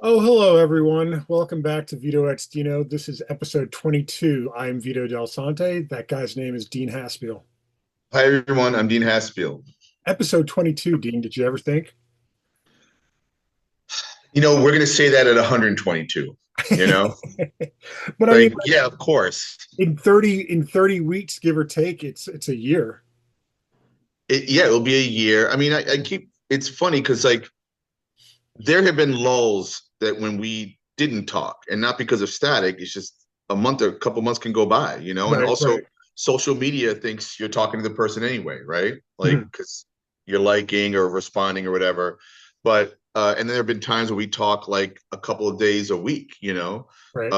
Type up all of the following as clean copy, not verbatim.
Oh, hello everyone. Welcome back to Vito X Dino. This is episode 22. I'm Vito Delsante. That guy's name is Dean Haspiel. Hi everyone, I'm Dean Haspiel. Episode 22, Dean, did you ever think? We're going to say that at 122, you know? But I mean, Like, yeah, of course. in 30 weeks, give or take, it's a year. Yeah, it'll be a year. I mean, I keep, it's funny because, like, there have been lulls that when we didn't talk, and not because of static, it's just a month or a couple months can go by, and Right, also right. social media thinks you're talking to the person anyway, right? Like, Mhm. because you're liking or responding or whatever. And then there have been times where we talk like a couple of days a week, Right.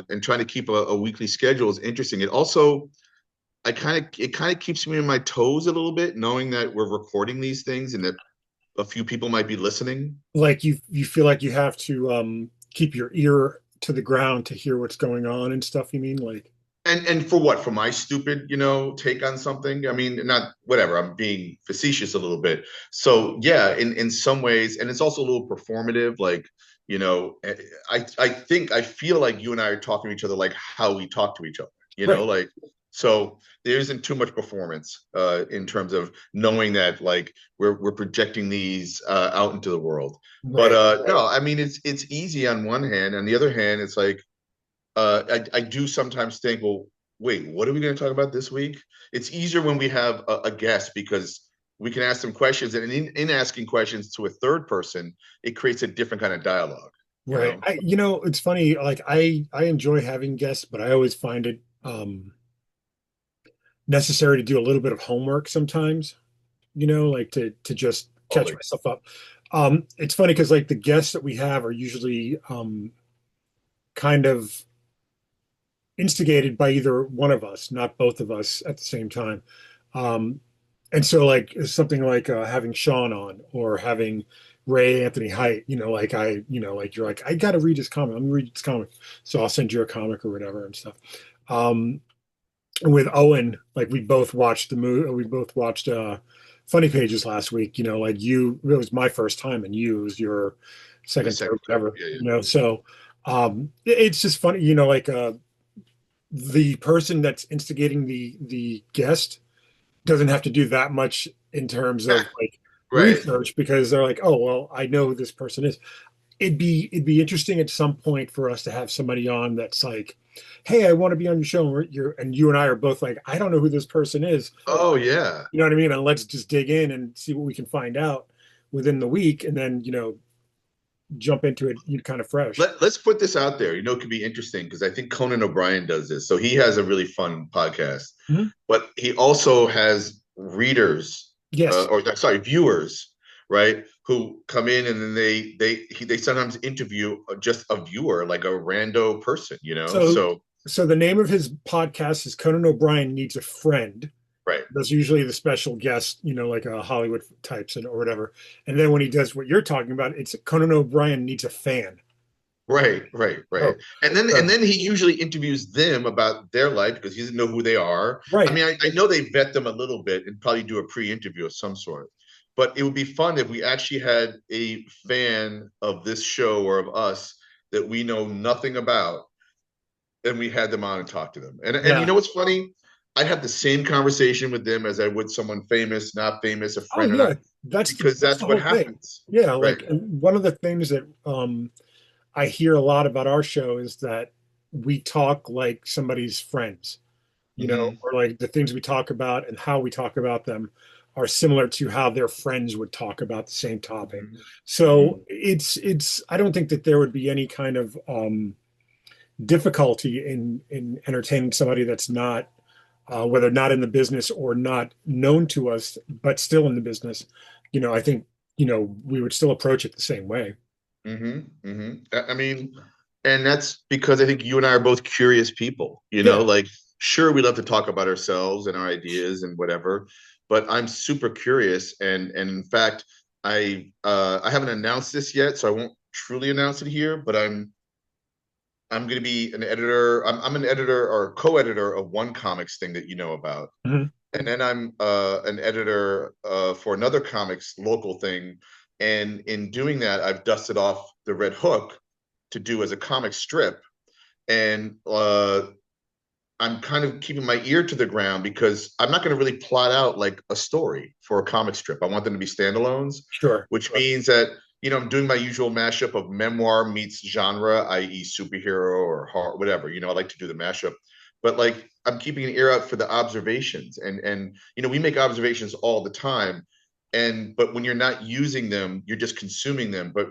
and trying to keep a weekly schedule is interesting. It kind of keeps me on my toes a little bit, knowing that we're recording these things and that a few people might be listening. Like you feel like you have to keep your ear to the ground to hear what's going on and stuff, you mean? Like, And for what? For my stupid, take on something? I mean, not whatever. I'm being facetious a little bit. So yeah, in some ways, and it's also a little performative. Like, you know, eh, I feel like you and I are talking to each other like how we talk to each other. right, Like so there isn't too much performance in terms of knowing that like we're projecting these out into the world. But right. no, I mean it's easy on one hand. On the other hand, it's like I do sometimes think, well, wait, what are we going to talk about this week? It's easier when we have a guest because we can ask them questions, and in asking questions to a third person, it creates a different kind of dialogue, you Right. know? It's funny, like I enjoy having guests, but I always find it necessary to do a little bit of homework sometimes, like to just catch Totally. myself up. It's funny because like the guests that we have are usually kind of instigated by either one of us, not both of us at the same time. Um, and so like something like having Sean on or having Ray Anthony Height, like you're like, I got to read his comic. I'm gonna read his comic. So I'll send you a comic or whatever and stuff. And with Owen, like we both watched the movie, we both watched Funny Pages last week, like it was my first time and you, it was your The second, third, second time. whatever, Yeah, yeah. so it's just funny, like the person that's instigating the guest doesn't have to do that much in terms of like Right. research because they're like, oh well, I know who this person is. It'd be interesting at some point for us to have somebody on that's like, hey, I want to be on your show, and you and I are both like, I don't know who this person is. Oh, yeah. You know what I mean? And let's just dig in and see what we can find out within the week, and then jump into it kind of fresh. Let's put this out there. It could be interesting because I think Conan O'Brien does this. So he has a really fun podcast, Mhm. but he also has readers, Yes. or sorry, viewers, right? Who come in and then they sometimes interview just a viewer, like a rando person, So, So so the name of his podcast is Conan O'Brien Needs a Friend. right, Those are usually the special guest, like a Hollywood types or whatever. And then when he does what you're talking about, it's Conan O'Brien Needs a Fan. right. Oh, And then he usually interviews them about their life because he doesn't know who they are. I right. mean, I know they vet them a little bit and probably do a pre-interview of some sort. But it would be fun if we actually had a fan of this show or of us that we know nothing about, and we had them on and talked to them. And you Yeah. know what's funny? I have the same conversation with them as I would someone famous, not famous, a Oh friend or yeah. not, That's the because that's that's the what whole thing. happens. Yeah, Right. like one of the things that I hear a lot about our show is that we talk like somebody's friends, Hmm. or like the things we talk about and how we talk about them are similar to how their friends would talk about the same topic. Hmm. So Hmm. it's I don't think that there would be any kind of difficulty in entertaining somebody that's not whether not in the business or not known to us, but still in the business. I think we would still approach it the same way. I mean, and that's because I think you and I are both curious people, Yeah. like sure we love to talk about ourselves and our ideas and whatever, but I'm super curious and in fact I haven't announced this yet, so I won't truly announce it here, but I'm going to be an editor. I'm an editor or co-editor of one comics thing that you know about. Mhm. And then I'm an editor for another comics local thing. And in doing that, I've dusted off the Red Hook, to do as a comic strip, and I'm kind of keeping my ear to the ground because I'm not going to really plot out like a story for a comic strip. I want them to be standalones, Sure. which means that, I'm doing my usual mashup of memoir meets genre, i.e., superhero or horror, whatever. I like to do the mashup, but like I'm keeping an ear out for the observations, and we make observations all the time, but when you're not using them, you're just consuming them. But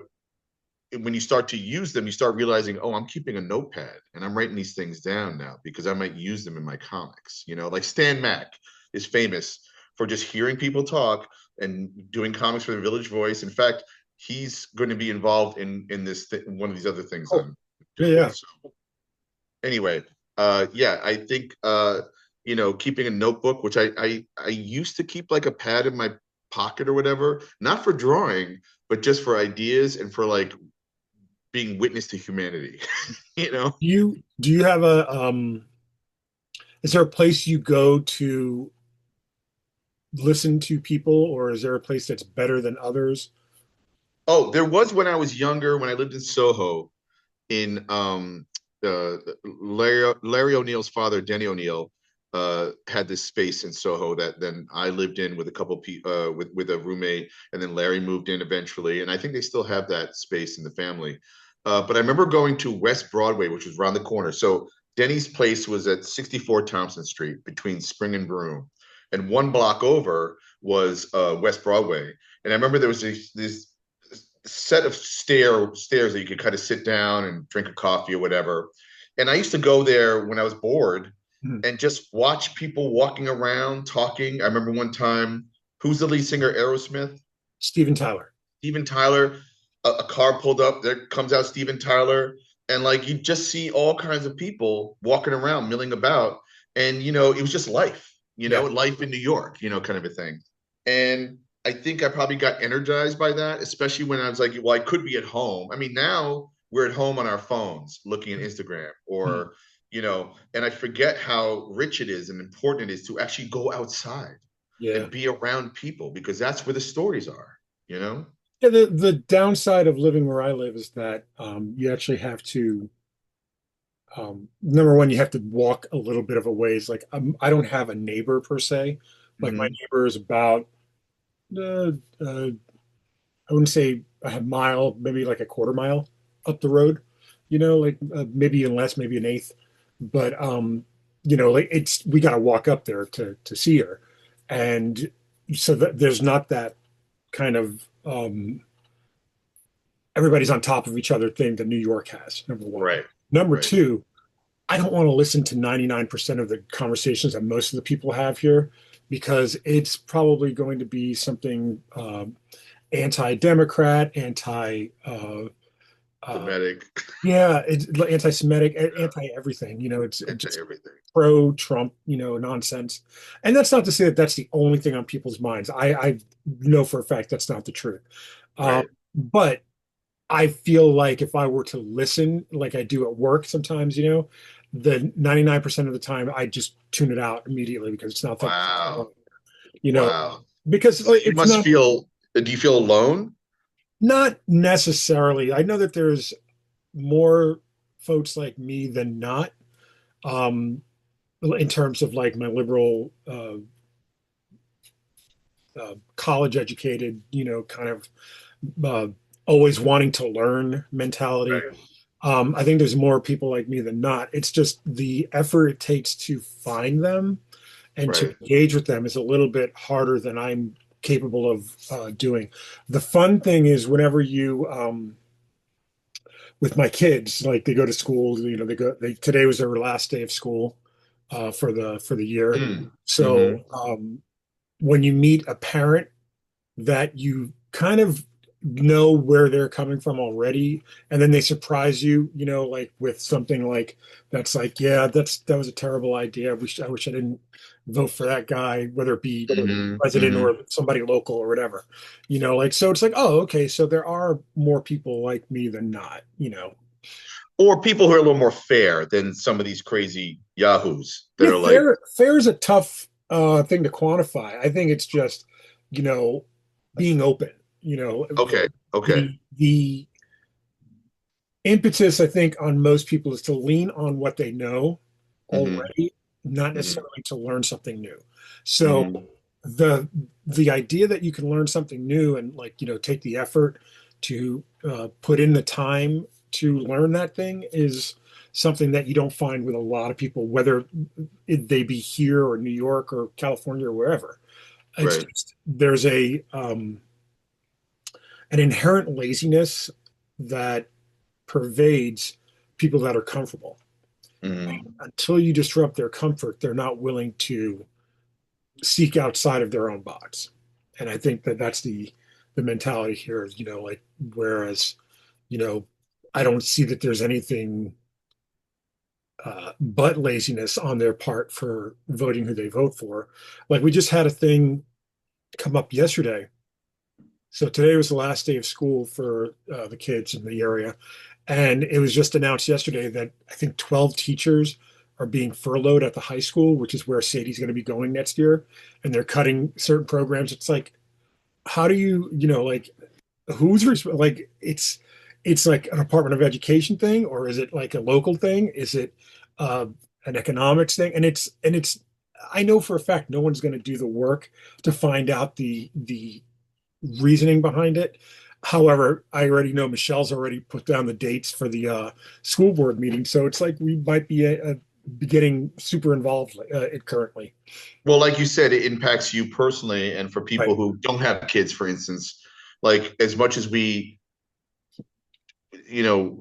when you start to use them, you start realizing, oh, I'm keeping a notepad and I'm writing these things down now because I might use them in my comics. Like Stan Mack is famous for just hearing people talk and doing comics for the Village Voice. In fact, he's going to be involved in this one of these other things Oh, I'm yeah, doing. yeah. So anyway, yeah, I think keeping a notebook, which I used to keep like a pad in my pocket or whatever, not for drawing, but just for ideas and for like being witness to humanity. you know Do you have is there a place you go to listen to people, or is there a place that's better than others? oh, there was when I was younger, when I lived in Soho, in Larry O'Neill's father, Denny O'Neill, had this space in Soho that then I lived in with a couple with a roommate, and then Larry moved in eventually, and I think they still have that space in the family. But I remember going to West Broadway, which was around the corner. So Denny's place was at 64 Thompson Street between Spring and Broome, and one block over was West Broadway. And I remember there was this set of stairs that you could kind of sit down and drink a coffee or whatever. And I used to go there when I was bored Hmm. and just watch people walking around talking. I remember one time, who's the lead singer, Aerosmith? Steven Tyler. Steven Tyler. A car pulled up, there comes out Steven Tyler. And like you just see all kinds of people walking around, milling about. And, it was just life, Yeah. life in New York, kind of a thing. And I think I probably got energized by that, especially when I was like, well, I could be at home. I mean, now we're at home on our phones looking at Instagram Hmm. and I forget how rich it is and important it is to actually go outside Yeah. and be around people because that's where the stories are, you know? Yeah, the downside of living where I live is that you actually have to number one, you have to walk a little bit of a ways. Like I don't have a neighbor per se. Like my Mm-hmm. neighbor is about uh, uh, I wouldn't say a mile, maybe like a quarter mile up the road. Like maybe even less, maybe an eighth. But like we got to walk up there to see her, and so that there's not that kind of everybody's on top of each other thing that New York has. Number one. Right, Number right. two, I don't want to listen to 99% of the conversations that most of the people have here because it's probably going to be something anti-democrat, uh, Dramatic. yeah, it's anti-Semitic, Yeah, anti-everything. It's into just everything. pro-Trump, nonsense. And that's not to say that that's the only thing on people's minds. I know for a fact that's not the truth. Right. But I feel like if I were to listen, like I do at work sometimes, the 99% of the time I just tune it out immediately because it's not that, Wow. you know, Wow. because So like, you it's must not feel, do you feel alone? not necessarily. I know that there's more folks like me than not, um, in terms of like my liberal, college educated, kind of uh, always wanting to learn mentality. Right. I think there's more people like me than not. It's just the effort it takes to find them and to Right. engage with them is a little bit harder than I'm capable of doing. The fun thing is whenever with my kids, like they go to school, today was their last day of school for the year. Mm. So Mm-hmm. when you meet a parent that you kind of know where they're coming from already, and then they surprise you, like with something like that's like, yeah, that was a terrible idea. I wish I didn't vote for that guy, whether it be Mm-hmm. president Mm-hmm. or somebody local or whatever. Like so it's like, oh, okay, so there are more people like me than not. Or people who are a little more fair than some of these crazy yahoos that Yeah, are like, fair is a tough thing to quantify. I think it's just, you know, being open, okay, okay, the impetus, I think, on most people is to lean on what they know Hmm. already, not Hmm. necessarily to learn something new. So Hmm. the the idea that you can learn something new and like, take the effort to put in the time to learn that thing is something that you don't find with a lot of people, whether they be here or New York or California or wherever. It's Right. just there's a an inherent laziness that pervades people that are comfortable. Hmm. Until you disrupt their comfort, they're not willing to seek outside of their own box. And I think that that's the mentality here, like whereas, you know, I don't see that there's anything but laziness on their part for voting who they vote for. Like we just had a thing come up yesterday. So today was the last day of school for the kids in the area. And it was just announced yesterday that I think 12 teachers are being furloughed at the high school, which is where Sadie's going to be going next year. And they're cutting certain programs. It's like, how do you, like, like, it's like an Department of Education thing, or is it like a local thing? Is it uh, an economics thing? I know for a fact no one's going to do the work to find out the reasoning behind it. However, I already know Michelle's already put down the dates for the school board meeting, so it's like we might be getting super involved currently. Well, like you said, it impacts you personally, and for Right, people who don't have kids, for instance, like as much as we,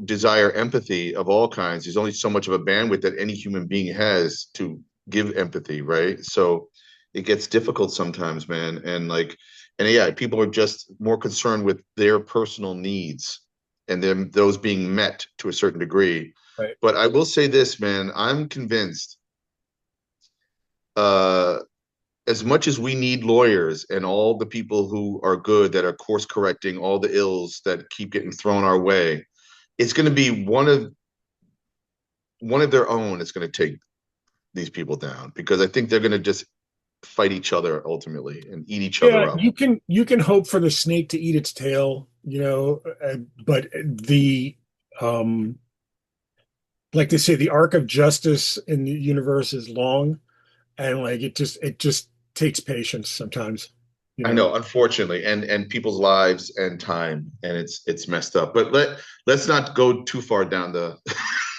desire empathy of all kinds, there's only so much of a bandwidth that any human being has to give empathy, right? So it gets difficult sometimes, man. And yeah, people are just more concerned with their personal needs and then those being met to a certain degree. right. But I will say this, man, I'm convinced, uh, as much as we need lawyers and all the people who are good that are course correcting all the ills that keep getting thrown our way, it's going to be one of their own is going to take these people down because I think they're going to just fight each other ultimately and eat each Yeah, other up. you can hope for the snake to eat its tail, but the um like they say, the arc of justice in the universe is long, and like it just takes patience sometimes, you I know. know, unfortunately, and people's lives and time, and it's messed up. But let's not go too far down the.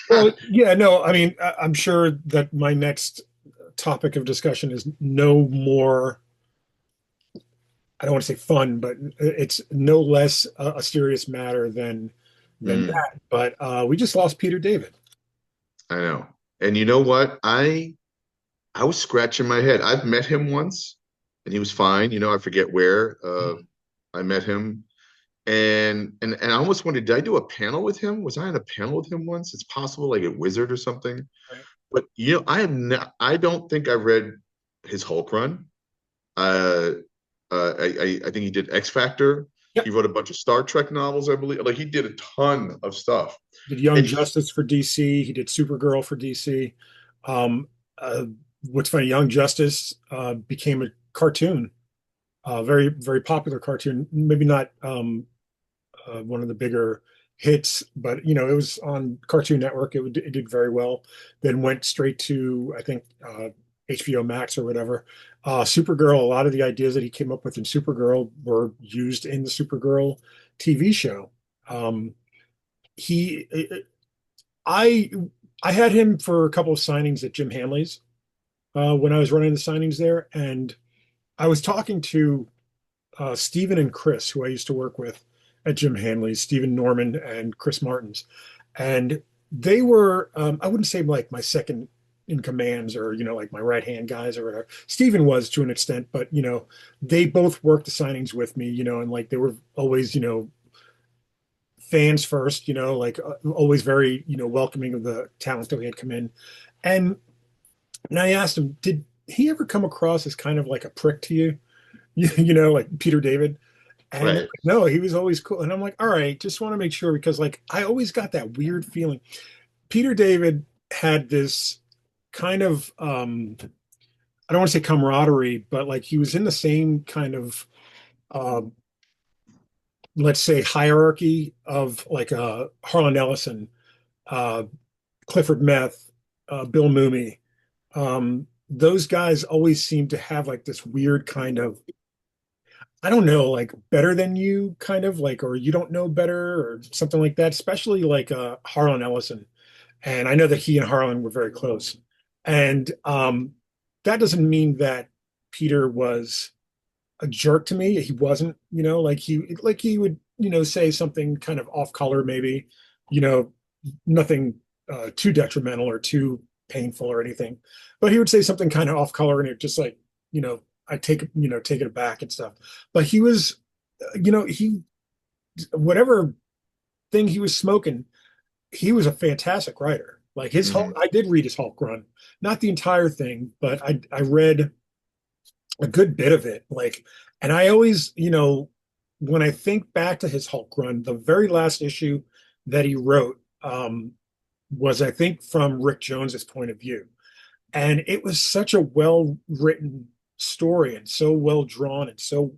Well, yeah, no, I mean, I'm sure that my next topic of discussion is no more, I don't want to say fun, but it's no less a serious matter than Mm, that. But we just lost Peter David. I know, and you know what? I was scratching my head. I've met him once, and he was fine. I forget where I met him, and I almost wondered, did I do a panel with him? Was I on a panel with him once? It's possible, like at Wizard or something. Right. But I am not. I don't think I've read his Hulk run. Uh, I think he did X Factor. He Yep. wrote a bunch of Star Trek novels, I believe. Like he did a ton of stuff. Did Young And Justice for DC. He did Supergirl for DC. Um, uh, what's funny, Young Justice became a cartoon, very, very popular cartoon. Maybe not one of the bigger hits, but it was on Cartoon Network. It did very well. Then went straight to I think HBO Max or whatever. Supergirl. A lot of the ideas that he came up with in Supergirl were used in the Supergirl TV show. Um, he, I, I had him for a couple of signings at Jim Hanley's when I was running the signings there, and I was talking to Stephen and Chris, who I used to work with at Jim Hanley's, Stephen Norman and Chris Martins. And they were, I wouldn't say like my second in commands or, like my right hand guys or whatever. Stephen was to an extent, but, they both worked the signings with me, and like they were always, fans first, like always very, welcoming of the talent that we had come in. And I asked him, did he ever come across as kind of like a prick to you? Like Peter David? And right, no, he was always cool. And I'm like, all right, just want to make sure because like I always got that weird feeling. Peter David had this kind of I don't want to say camaraderie, but like he was in the same kind of let's say, hierarchy of like Harlan Ellison, uh, Clifford Meth, Bill Mooney. Those guys always seem to have like this weird kind of, I don't know, like better than you kind of like, or you don't know better or something like that, especially like Harlan Ellison. And I know that he and Harlan were very close. And that doesn't mean that Peter was a jerk to me. He wasn't, like he would, say something kind of off color, maybe, you know, nothing too detrimental or too painful or anything. But he would say something kind of off color and it just like, I take it back and stuff. But he was, he whatever thing he was smoking, he was a fantastic writer. Like his Hulk, Mhm. I did read his Hulk run, not the entire thing, but I read a good bit of it. Like, and I always, when I think back to his Hulk run, the very last issue that he wrote was, I think, from Rick Jones's point of view, and it was such a well written story and so well drawn and so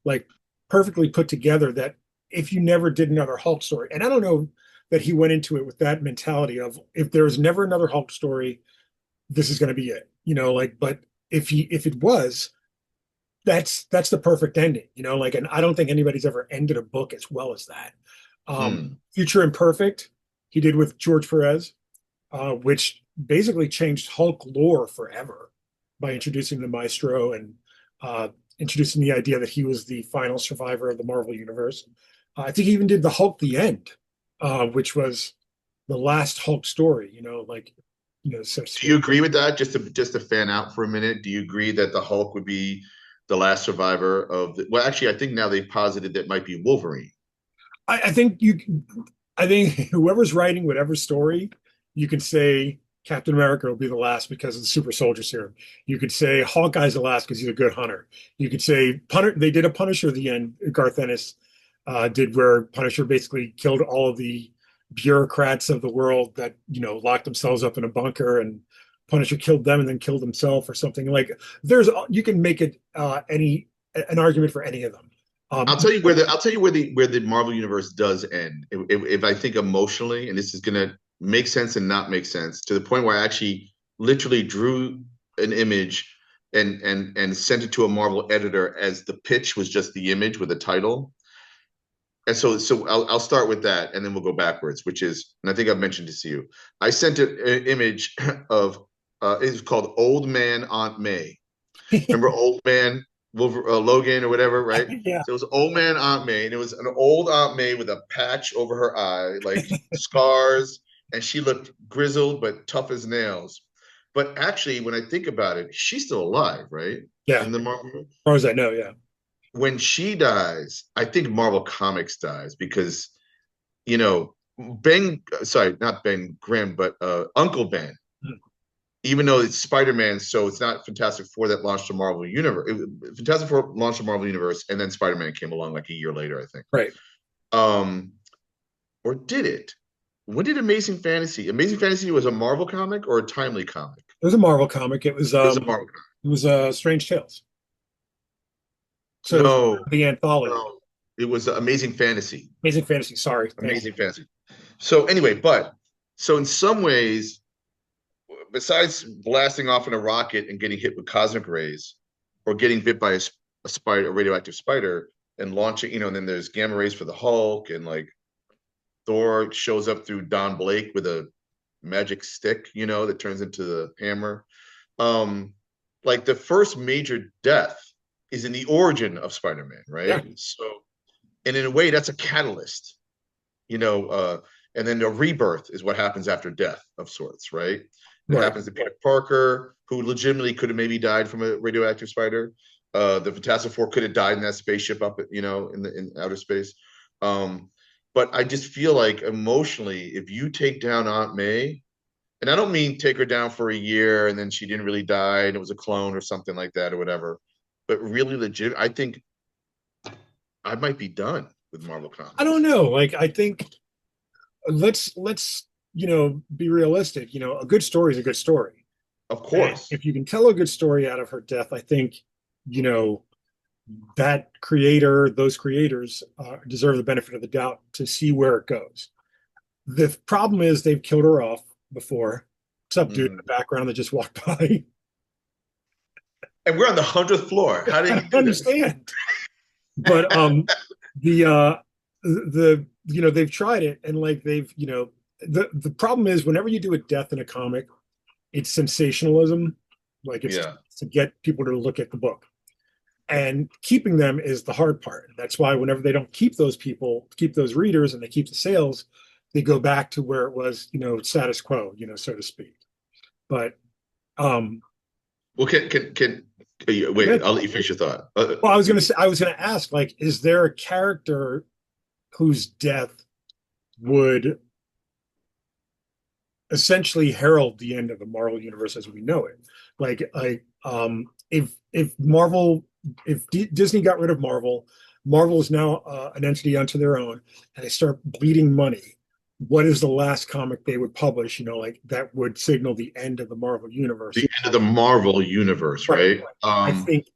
like perfectly put together that if you never did another Hulk story, and I don't know that he went into it with that mentality of if there is never another Hulk story, this is going to be it, like, but if it was, that's the perfect ending, like, and I don't think anybody's ever ended a book as well as that. Hmm. Future Imperfect, he did with George Perez, which basically changed Hulk lore forever by introducing the Maestro and uh, introducing the idea that he was the final survivor of the Marvel Universe. I think he even did the Hulk the End, which was the last Hulk story, like, so to Do you speak. agree with that? Just to fan out for a minute, do you agree that the Hulk would be the last survivor of the? Well, actually, I think now they've posited that might be Wolverine. I think I think whoever's writing whatever story, you can say Captain America will be the last because of the super soldier serum. You could say Hawkeye's the last because he's a good hunter. You could say they did a Punisher at the end. Garth Ennis did where Punisher basically killed all of the bureaucrats of the world that locked themselves up in a bunker, and Punisher killed them and then killed himself or something. Like you can make it any an argument for any of them. I'll tell you where the Marvel universe does end. If I think emotionally, and this is gonna make sense and not make sense, to the point where I actually literally drew an image and sent it to a Marvel editor as the pitch was just the image with a title. And so I'll start with that, and then we'll go backwards, which is, and I think I've mentioned this to you. I sent an image of it's called Old Man Aunt May. Remember Old Man Logan or whatever, right? Yeah. So it was Old Man Aunt May, and it was an old Aunt May with a patch over her eye, like scars, and she looked grizzled but tough as nails. But actually, when I think about it, she's still alive, right? Yeah. In the Marvel, As far as I know, yeah. when she dies, I think Marvel Comics dies because you know Ben, sorry, not Ben Grimm, but Uncle Ben, even though it's Spider-Man, so it's not Fantastic Four that launched the Marvel Universe. Fantastic Four launched the Marvel Universe, and then Spider-Man came along like a year later, I think. Right. Um, or did it? When did Amazing Fantasy? Amazing Fantasy was a Marvel comic or a Timely comic? It was a Marvel comic. It was a Marvel comic. It was Strange Tales. So it was No, the anthology. no, it was Amazing Fantasy. Amazing Fantasy. Sorry. Thank you. Amazing Fantasy. So anyway, so in some ways, besides blasting off in a rocket and getting hit with cosmic rays, or getting bit by a spider, a radioactive spider, and launching, and then there's gamma rays for the Hulk, and like Thor shows up through Don Blake with a magic stick, that turns into the hammer. Um, like the first major death is in the origin of Spider-Man, Yeah. right? So, and in a way, that's a catalyst, you know, uh, and then the rebirth is what happens after death of sorts, right? It Right. happens to Peter Parker, who legitimately could have maybe died from a radioactive spider. The Fantastic Four could have died in that spaceship up, in outer space. Um, but I just feel like emotionally, if you take down Aunt May, and I don't mean take her down for a year and then she didn't really die and it was a clone or something like that or whatever, but really legit, I think I might be done with Marvel I don't Comics. know. Like, I think let's be realistic. A good story is a good story. Of And course. if you can tell a good story out of her death, I think, you know, that creator, those creators deserve the benefit of the doubt to see where it goes. The problem is they've killed her off before. What's up, dude in Mhm. the background that just walked by? And we're on the 100th floor. How did I he don't do this? understand. But the they've tried it and like they've the problem is whenever you do a death in a comic, it's sensationalism, like it's Yeah. to get people to look at the book. And keeping them is the hard part. That's why whenever they don't keep those people, keep those readers, and they keep the sales, they go back to where it was, status quo, so to speak. But um, Well, wait, I'll let you finish your thought. well, I was gonna ask, like, is there a character whose death would essentially herald the end of the Marvel universe as we know it? If Disney got rid of Marvel, Marvel is now an entity unto their own, and they start bleeding money. What is the last comic they would publish? Like that would signal the end of the Marvel The universe. end of the Marvel universe, Right. right? I think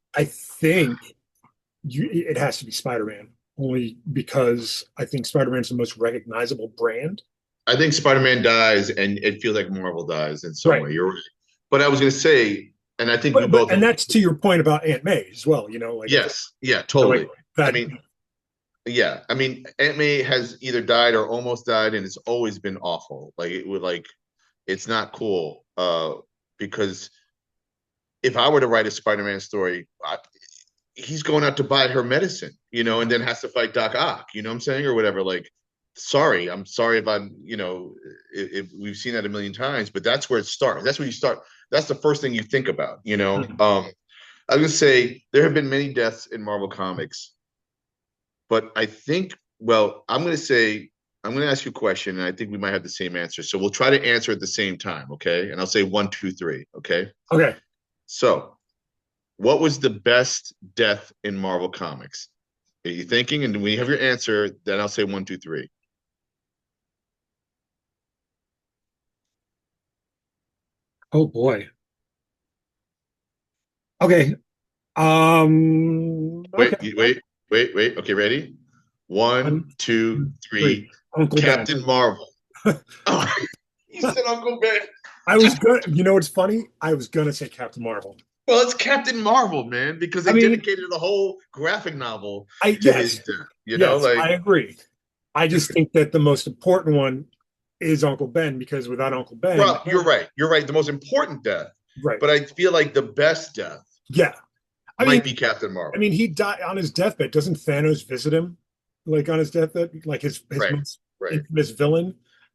it has to be Spider-Man, only because I think Spider-Man is the most recognizable brand. I think Spider-Man dies and it feels like Marvel dies in some Right. way. You're right. But I was going to say, and I think we But both and agree. that's to your point about Aunt May as well. Like I think Yes. Yeah, like totally. I that. mean, yeah. I mean, Aunt May has either died or almost died, and it's always been awful. Like it would like it's not cool. Because if I were to write a Spider-Man story, he's going out to buy her medicine, and then has to fight Doc Ock, you know what I'm saying, or whatever. Like, sorry, I'm sorry if I'm, if we've seen that a million times, but that's where it starts. That's where you start. That's the first thing you think about. Mhm. I was gonna say there have been many deaths in Marvel Comics, but I think, well, I'm gonna ask you a question, and I think we might have the same answer. So we'll try to answer at the same time, okay? And I'll say one, two, three, okay? Okay. So, what was the best death in Marvel Comics? Are you thinking? And when you have your answer, then I'll say one, two, three. Oh boy. Okay. Wait, Okay. wait. Okay, ready? One, One, two, two, three. three. Uncle Ben. Captain Marvel. Oh, he said Uncle Ben. I was gonna. You know what's funny? I was gonna say Captain Marvel. Well, it's Captain Marvel, man, because I they mean, dedicated the whole graphic novel I to his yes, death. yes, Like I agree. I just think that the most important one is Uncle Ben because without Uncle Ben, well, you're right. You're right. The most important death, right? but I feel like the best death Yeah. I mean, might be Captain I Marvel. mean, he died on his deathbed. Doesn't Thanos visit him like on his deathbed, like his Right, most right. infamous villain?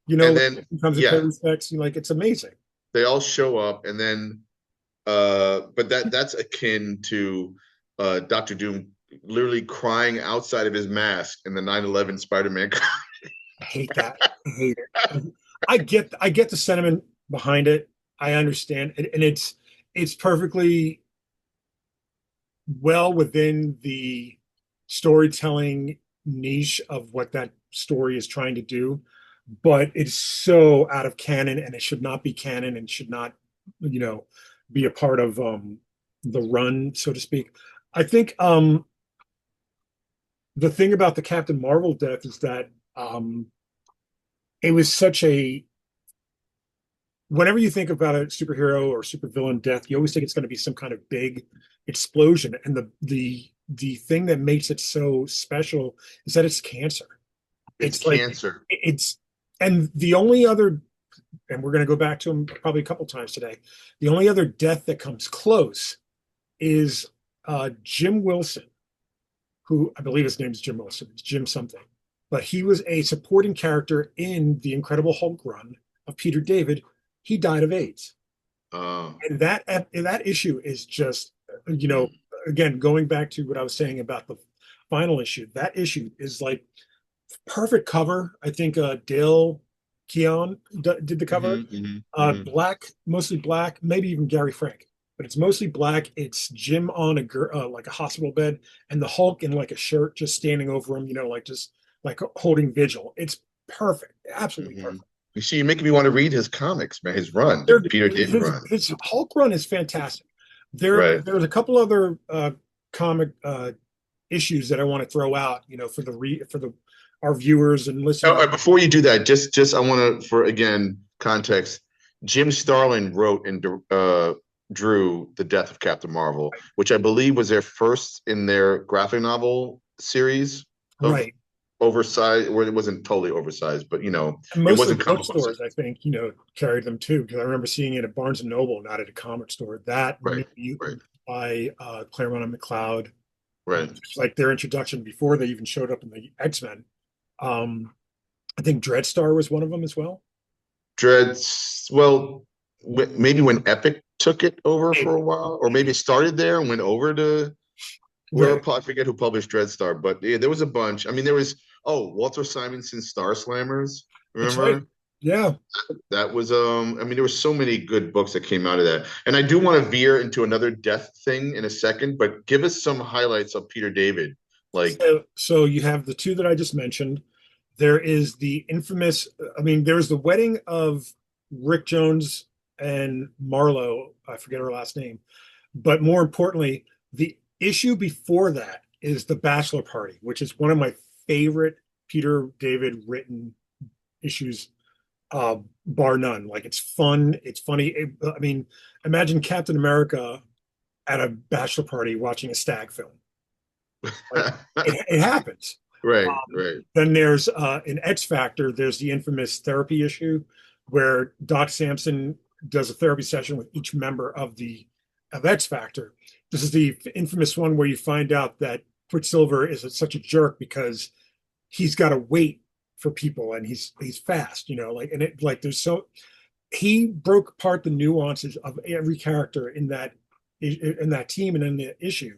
And Like then, he comes to pay yeah, respects. Like it's amazing. they all show up, and then but that's akin to Doctor Doom literally crying outside of his mask in the 9/11 Spider-Man. I hate that. I hate it. I get the sentiment behind it. I understand, and it's perfectly well within the storytelling niche of what that story is trying to do, but it's so out of canon, and it should not be canon, and should not, you know, be a part of the run, so to speak. I think the thing about the Captain Marvel death is that it was such a whenever you think about a superhero or supervillain death, you always think it's going to be some kind of big explosion. And the thing that makes it so special is that it's cancer. It's It's like cancer. it's and the only other and we're going to go back to him probably a couple times today. The only other death that comes close is Jim Wilson, who I believe his name is Jim Wilson. It's Jim something, but he was a supporting character in the Incredible Hulk run of Peter David. He died of AIDS, Uh, and that issue is just mm, again going back to what I was saying about the final issue. That issue is like perfect cover. I think Dale Keown did the cover. Black, mostly black, maybe even Gary Frank, but it's mostly black. It's Jim on like a hospital bed, and the Hulk in like a shirt, just standing over him. Like just like holding vigil. It's perfect, absolutely hmm. perfect. You see, you're making me want to read his comics, man. His run, the There, Peter David run. his Hulk run is fantastic. Right. There's a couple other comic issues that I want to throw out, for the our viewers and listeners. Before you do that, just I want to, for again context, Jim Starlin wrote and drew The Death of Captain Marvel, which I believe was their first in their graphic novel series of Right. oversized, where it wasn't totally oversized, but And it mostly wasn't book comic book. stores, I think, carried them too, because I remember seeing it at Barnes and Noble, not at a comic store. That Right, New right, Mutant by Claremont and McLeod, right. it's like their introduction before they even showed up in the X-Men. Um, I think Dreadstar was one of them as well. Dreads. Well, maybe when Epic took it over for Maybe, a while, or maybe it started there and went over to right. I forget who published Dreadstar, but yeah, there was a bunch. I mean, there was Walter Simonson's Star Slammers. That's right. Remember Yeah. that was I mean, there were so many good books that came out of that. And I do want to veer into another death thing in a second, but give us some highlights of Peter David. Like, So you have the two that I just mentioned. There is the infamous, I mean, there's the wedding of Rick Jones and Marlowe. I forget her last name. But more importantly, the issue before that is the bachelor party, which is one of my favorite Peter David written issues, bar none. Like it's fun, it's funny. I mean, imagine Captain America at a bachelor party watching a stag film. Like it happens. right, right. Then there's in X Factor, there's the infamous therapy issue where Doc Samson does a therapy session with each member of X Factor. This is the infamous one where you find out that Quicksilver is such a jerk because he's got to wait for people and he's fast, like, and it like there's so he broke apart the nuances of every character in that team and in the issue,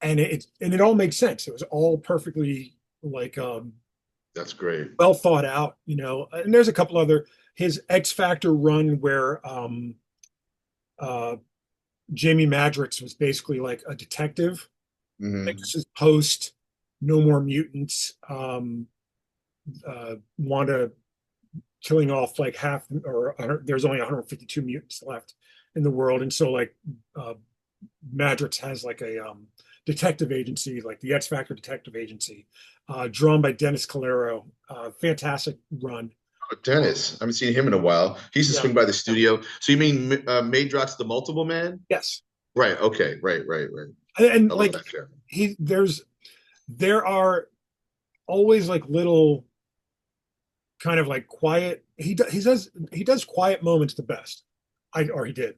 and it all makes sense. It was all perfectly like That's great. well thought out, and there's a couple other his X Factor run where uh Jamie Madrox was basically like a detective. Like Hmm. this is post No More Mutants, Wanda killing off like half, or there's only 152 mutants left in the world, and so like uh, Madrox has like a detective agency, like the X Factor Detective Agency, drawn by Dennis Calero. Fantastic run. Dennis, I haven't seen him in a while. He used to Yeah. swing by the studio. So you mean Madrox the Multiple Man? Yes. Right. Okay. Right. Right. Right. And I love like that character. there are always like little kind of like quiet. He does quiet moments the best. Or he did,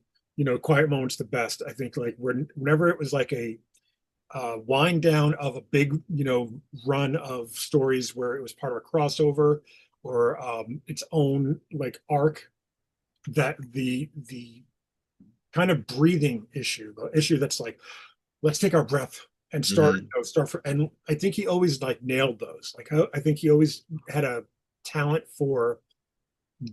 quiet moments the best. I think like whenever it was like a wind down of a big, run of stories where it was part of a crossover or its own like arc, that the kind of breathing issue, the issue that's like, let's take our breath and Hmm. start for, and I think he always like nailed those. Like I think he always had a talent for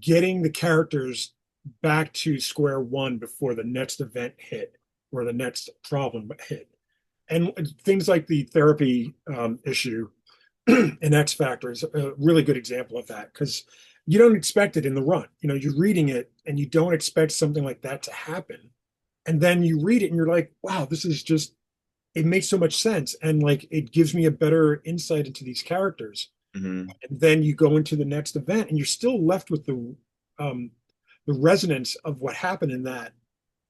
getting the characters back to square one before the next event hit or the next problem hit. And things like the therapy issue in X Factor is a really good example of that because you don't expect it in the run. You're reading it and you don't expect something like that to happen. And then you read it and you're like, wow, this is just, it makes so much sense. And like, it gives me a better insight into these characters. Hmm. And then you go into the next event and you're still left with the resonance of what happened in that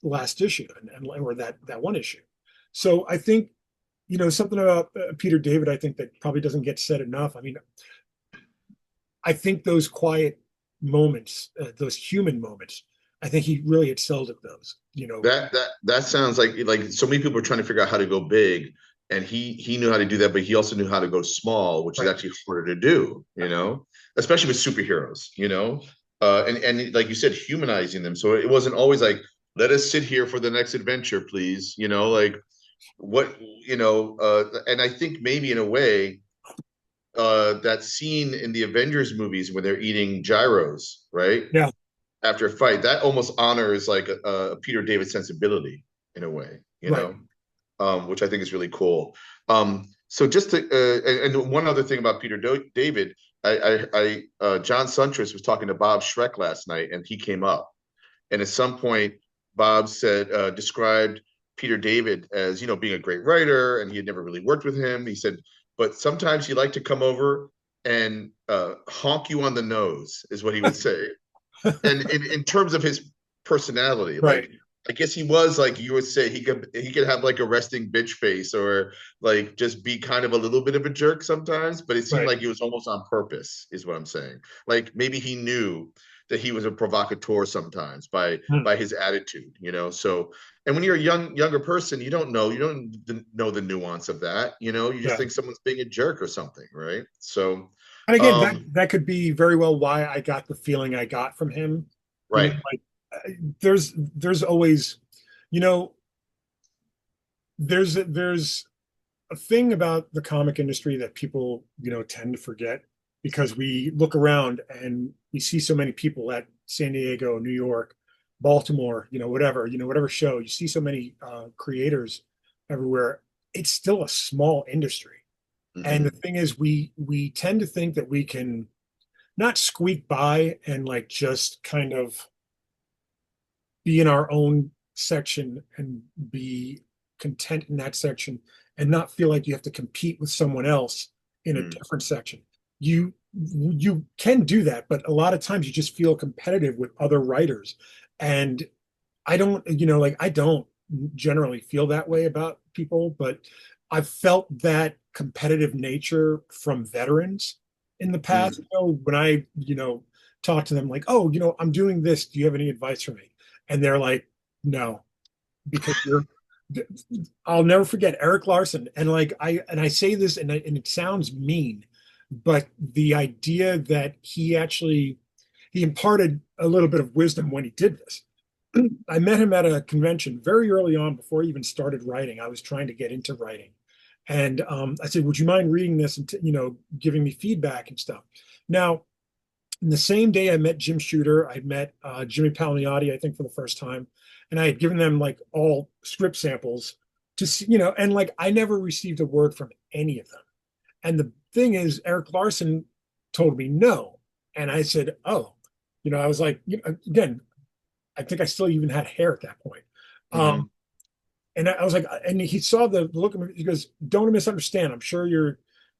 last issue or that one issue. So I think, something about Peter David, I think that probably doesn't get said enough. I mean, I think those quiet moments, those human moments, I think he really excelled at those. That sounds like so many people are trying to figure out how to go big, and he knew how to do that, but he also knew how to go small, which is Right. actually harder to do. Especially with superheroes. And like you said, humanizing them. So it wasn't always like, let us sit here for the next adventure, please. Like what and I think maybe in a way that scene in the Avengers movies when they're eating gyros, right? Yeah. After a fight, that almost honors like a Peter David sensibility in a way, Right. which I think is really cool. So just to, and one other thing about David, John Suntress was talking to Bob Schreck last night, and he came up, and at some point, Bob said described Peter David as, being a great writer, and he had never really worked with him. He said, but sometimes he liked to come over and honk you on the nose, is what he would say. And in terms of his personality, Right, like I guess he was like you would say he could have like a resting bitch face or like just be kind of a little bit of a jerk sometimes, but it seemed right. like it was almost on purpose, is what I'm saying. Like maybe he knew that he was a provocateur sometimes Hmm. by his attitude, So, and when you're a younger person, you don't know the nuance of that, You just Yeah. think someone's being a jerk or something, right? So, And again, that um, that could be very well why I got the feeling I got from him. right. Like there's always, you know, there's a thing about the comic industry that people, tend to forget because we look around and we see so many people at San Diego, New York, Baltimore, whatever show, you see so many creators everywhere. It's still a small industry. And the Hmm. thing is, we tend to think that we can not squeak by and like just kind of be in our own section and be content in that section and not feel like you have to compete with someone else in a Mm. different section. You can do that, but a lot of times you just feel competitive with other writers. And I don't generally feel that way about people, but I've felt that competitive nature from veterans in the past. Mm. When I, talk to them like, oh, I'm doing this. Do you have any advice for me? And they're like, no, because I'll never forget Eric Larson. And like I say this and it sounds mean, but the idea that he imparted a little bit of wisdom when he did this. I met him at a convention very early on before he even started writing. I was trying to get into writing. And I said, would you mind reading this and, giving me feedback and stuff? Now, in the same day I met Jim Shooter, I met Jimmy Palmiotti, I think, for the first time. And I had given them like all script samples to see, and like I never received a word from any of them. And the thing is, Eric Larson told me no. And I said, oh, I was like, again, I think I still even had hair at that point. Hmm. And I was like, and he saw the look of me. He goes, "Don't misunderstand. I'm sure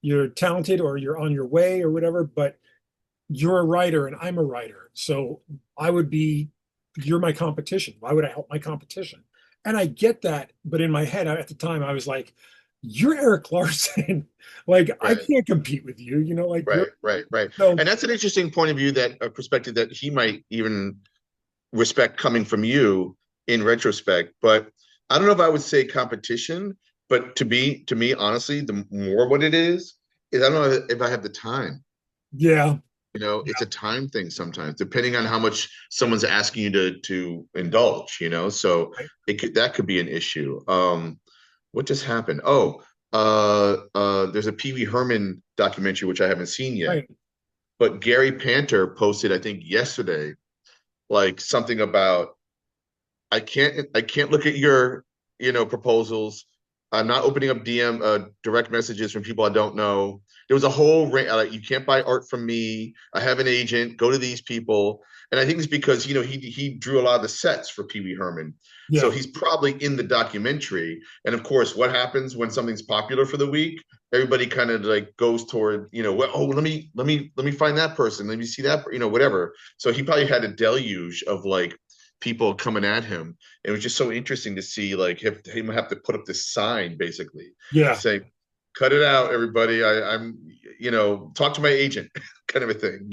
you're talented or you're on your way or whatever, but you're a writer and I'm a writer. So I would be, you're my competition. Why would I help my competition?" And I get that, but in my head at the time, I was like, "You're Eric Larson. Like I Right. can't compete with you. Like you're Right. so." And that's an interesting point of view, that a perspective that he might even respect coming from you in retrospect. But I don't know if I would say competition, but to me, honestly, the more what it is I don't know if I have the time. Yeah, It's a time thing sometimes, depending on how much someone's asking you to indulge, So right, that could be an issue. What just happened? Oh, there's a Pee Wee Herman documentary which I haven't seen yet. right. But Gary Panter posted, I think yesterday, like something about I can't look at your proposals. I'm not opening up DM direct messages from people I don't know. There was a whole like you can't buy art from me. I have an agent. Go to these people. And I think it's because he drew a lot of the sets for Pee Wee Herman, so Yeah, he's probably in the documentary. And of course, what happens when something's popular for the week? Everybody kind of like goes toward well, oh, let me find that person. Let me see that whatever. So he probably had a deluge of like people coming at him. It was just so interesting to see like him have to put up this sign basically yeah. saying, "Cut it out, everybody. I'm talk to my agent," kind of a thing.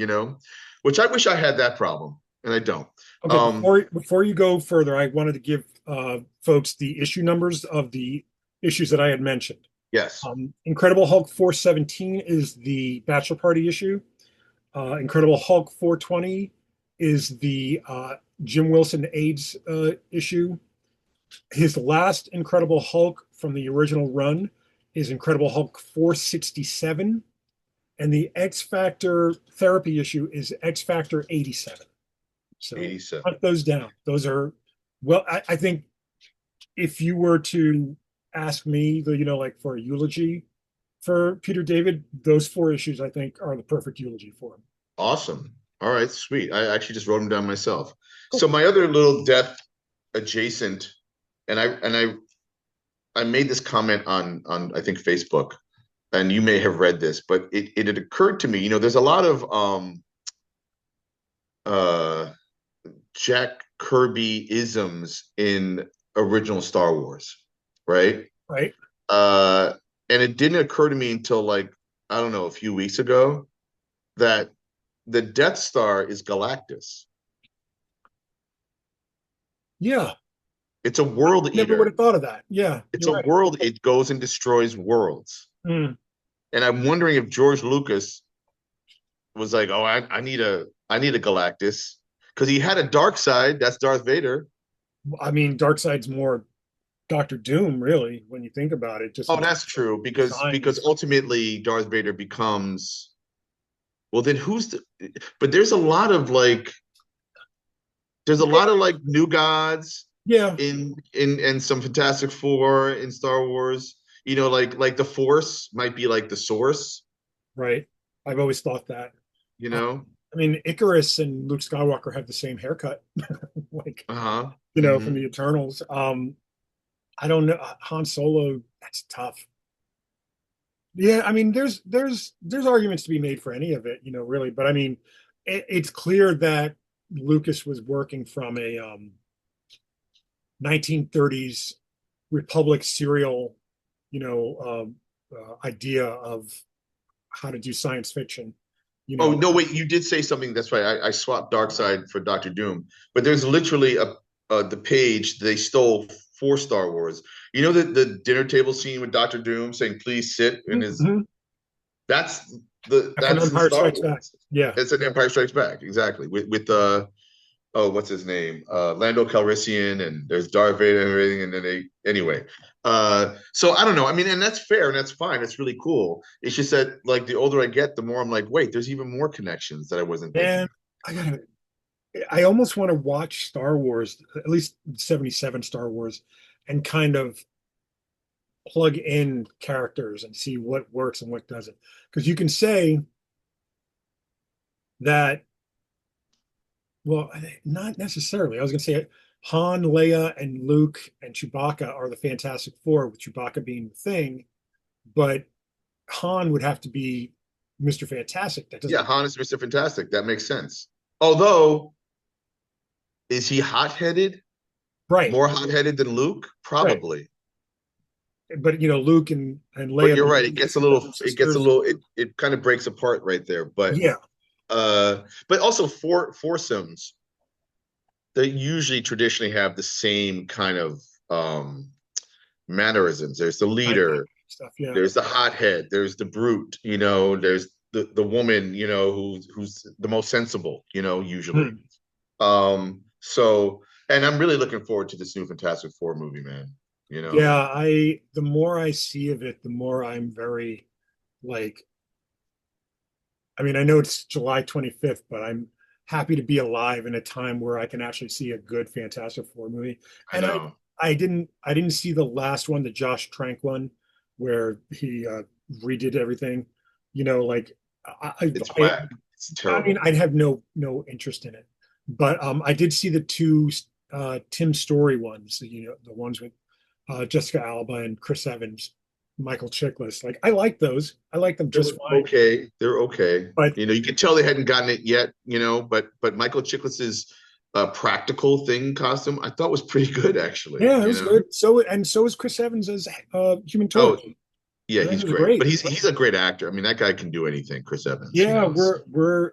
Which I wish I had that problem, and I don't. Okay, Um, before you go further, I wanted to give folks the issue numbers of the issues that I had mentioned. yes, Incredible Hulk 417 is the Bachelor Party issue. Incredible Hulk 420 is the Jim Wilson AIDS issue. His last Incredible Hulk from the original run is Incredible Hulk 467. And the X Factor therapy issue is X Factor 87. So 87. hunt those down. Those are, well, I think if you were to ask me, like for a eulogy for Peter David, those four issues I think are the perfect eulogy for him. Awesome. All right, sweet. I actually just wrote them down myself. Cool. So my other little death adjacent, and I I made this comment on I think Facebook, and you may have read this, but it had occurred to me, there's a lot of uh Jack Kirby isms in original Star Wars, right? right? Uh and it didn't occur to me until like, I don't know, a few weeks ago that the Death Star is Galactus. Yeah, It's a world never would eater. have thought of that. Yeah, It's you're a right. world, it goes and destroys worlds. Mm. And I'm wondering if George Lucas was like, "Oh, I need a Galactus," because he had a dark side. That's Darth Vader. I mean, Darkseid's more Doctor Doom, really, when you think about it, just Oh, in terms that's true of because designs. ultimately Darth Vader becomes, well, then who's the? But there's a lot of like new gods Yeah, in some Fantastic Four in Star Wars. Like the Force might be like the source. right. I've always thought that. You Uh, know. I mean, Icarus and Luke Skywalker have the same haircut, like Uh-huh. from Hmm. the Eternals. I don't know. Han Solo, that's tough. Yeah, I mean, there's arguments to be made for any of it, really. But I mean, it's clear that Lucas was working from a 1930s Republic serial, idea of how to do science fiction. You Oh know, no, wait! You did say something. That's right. I swapped Darkseid for Doctor Doom, but there's literally the page they stole for Star Wars. You know the dinner table scene with Doctor Doom saying "Please sit" in his. Mhm. That's From that's in Empire Star Strikes Back. Wars. Yeah, It's an Empire Strikes Back, exactly. With oh, what's his name? Lando Calrissian, and there's Darth Vader and everything, and then anyway. So I don't know. I mean, and that's fair and that's fine. It's really cool. It's just that like the older I get, the more I'm like, wait, there's even more connections that I wasn't thinking and of. I almost want to watch Star Wars, at least 77 Star Wars, and kind of plug in characters and see what works and what doesn't. Because you can say that, well, not necessarily. I was going to say Han, Leia, and Luke and Chewbacca are the Fantastic Four, with Chewbacca being the thing, but Han would have to be Mr. Fantastic. That Yeah, doesn't, Han is Mr. Fantastic. That makes sense. Although, is he hot-headed? right, More hot-headed than Luke? right. Probably. But Luke and But Leia, you're right. It the gets a two little. older It gets a sisters, little. It kind of breaks apart right there. yeah, But also foursomes, they usually traditionally have the same kind of mannerisms. There's the dynamic leader, stuff, yeah. there's the hothead, there's the brute, there's the woman, who's the most sensible, usually. Hmm. So, and I'm really looking forward to this new Fantastic Four movie, man. You know, Yeah, the more I see of it, the more I'm very like, I mean, I know it's July 25th, but I'm happy to be alive in a time where I can actually see a good Fantastic Four movie. I And know I didn't see the last one, the Josh Trank one, where he redid everything. Like it's whack. It's I mean, terrible. I'd have no interest in it. But I did see the two Tim Story ones, the ones with Jessica Alba and Chris Evans, Michael Chiklis. Like I like those. I like them They're just fine. okay. They're okay. But You can tell they hadn't gotten it yet. But Michael Chiklis's practical thing costume I thought was pretty good actually. yeah, it was good. So is Chris Evans as Human Oh, Torch. yeah, I think he's it was great. But great. he's a great actor. I mean, that guy can do anything, Chris Evans. Yeah, So.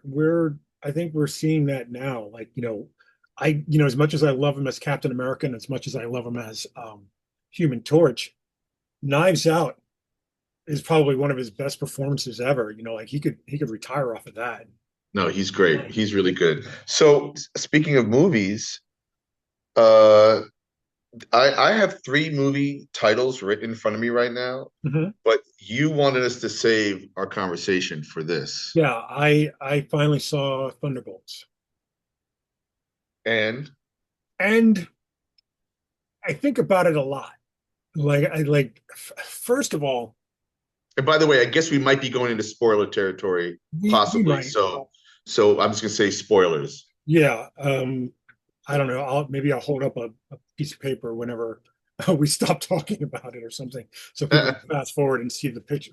we're I think we're seeing that now. Like, as much as I love him as Captain America and as much as I love him as Human Torch, Knives Out is probably one of his best performances ever. Like he could retire off of that. No, he's great. He's really good. So speaking of movies, uh, I have three movie titles written in front of me right now, Mhm. but you wanted us to save our conversation for this. Yeah, I finally saw Thunderbolts, And and I think about it a lot. Like first of all, and by the way, I guess we might be going into spoiler territory, we possibly. might, So I'm just gonna say spoilers. yeah. I don't know. Maybe I'll hold up a piece of paper whenever we stopped talking about it or something, so people can fast forward and see the picture.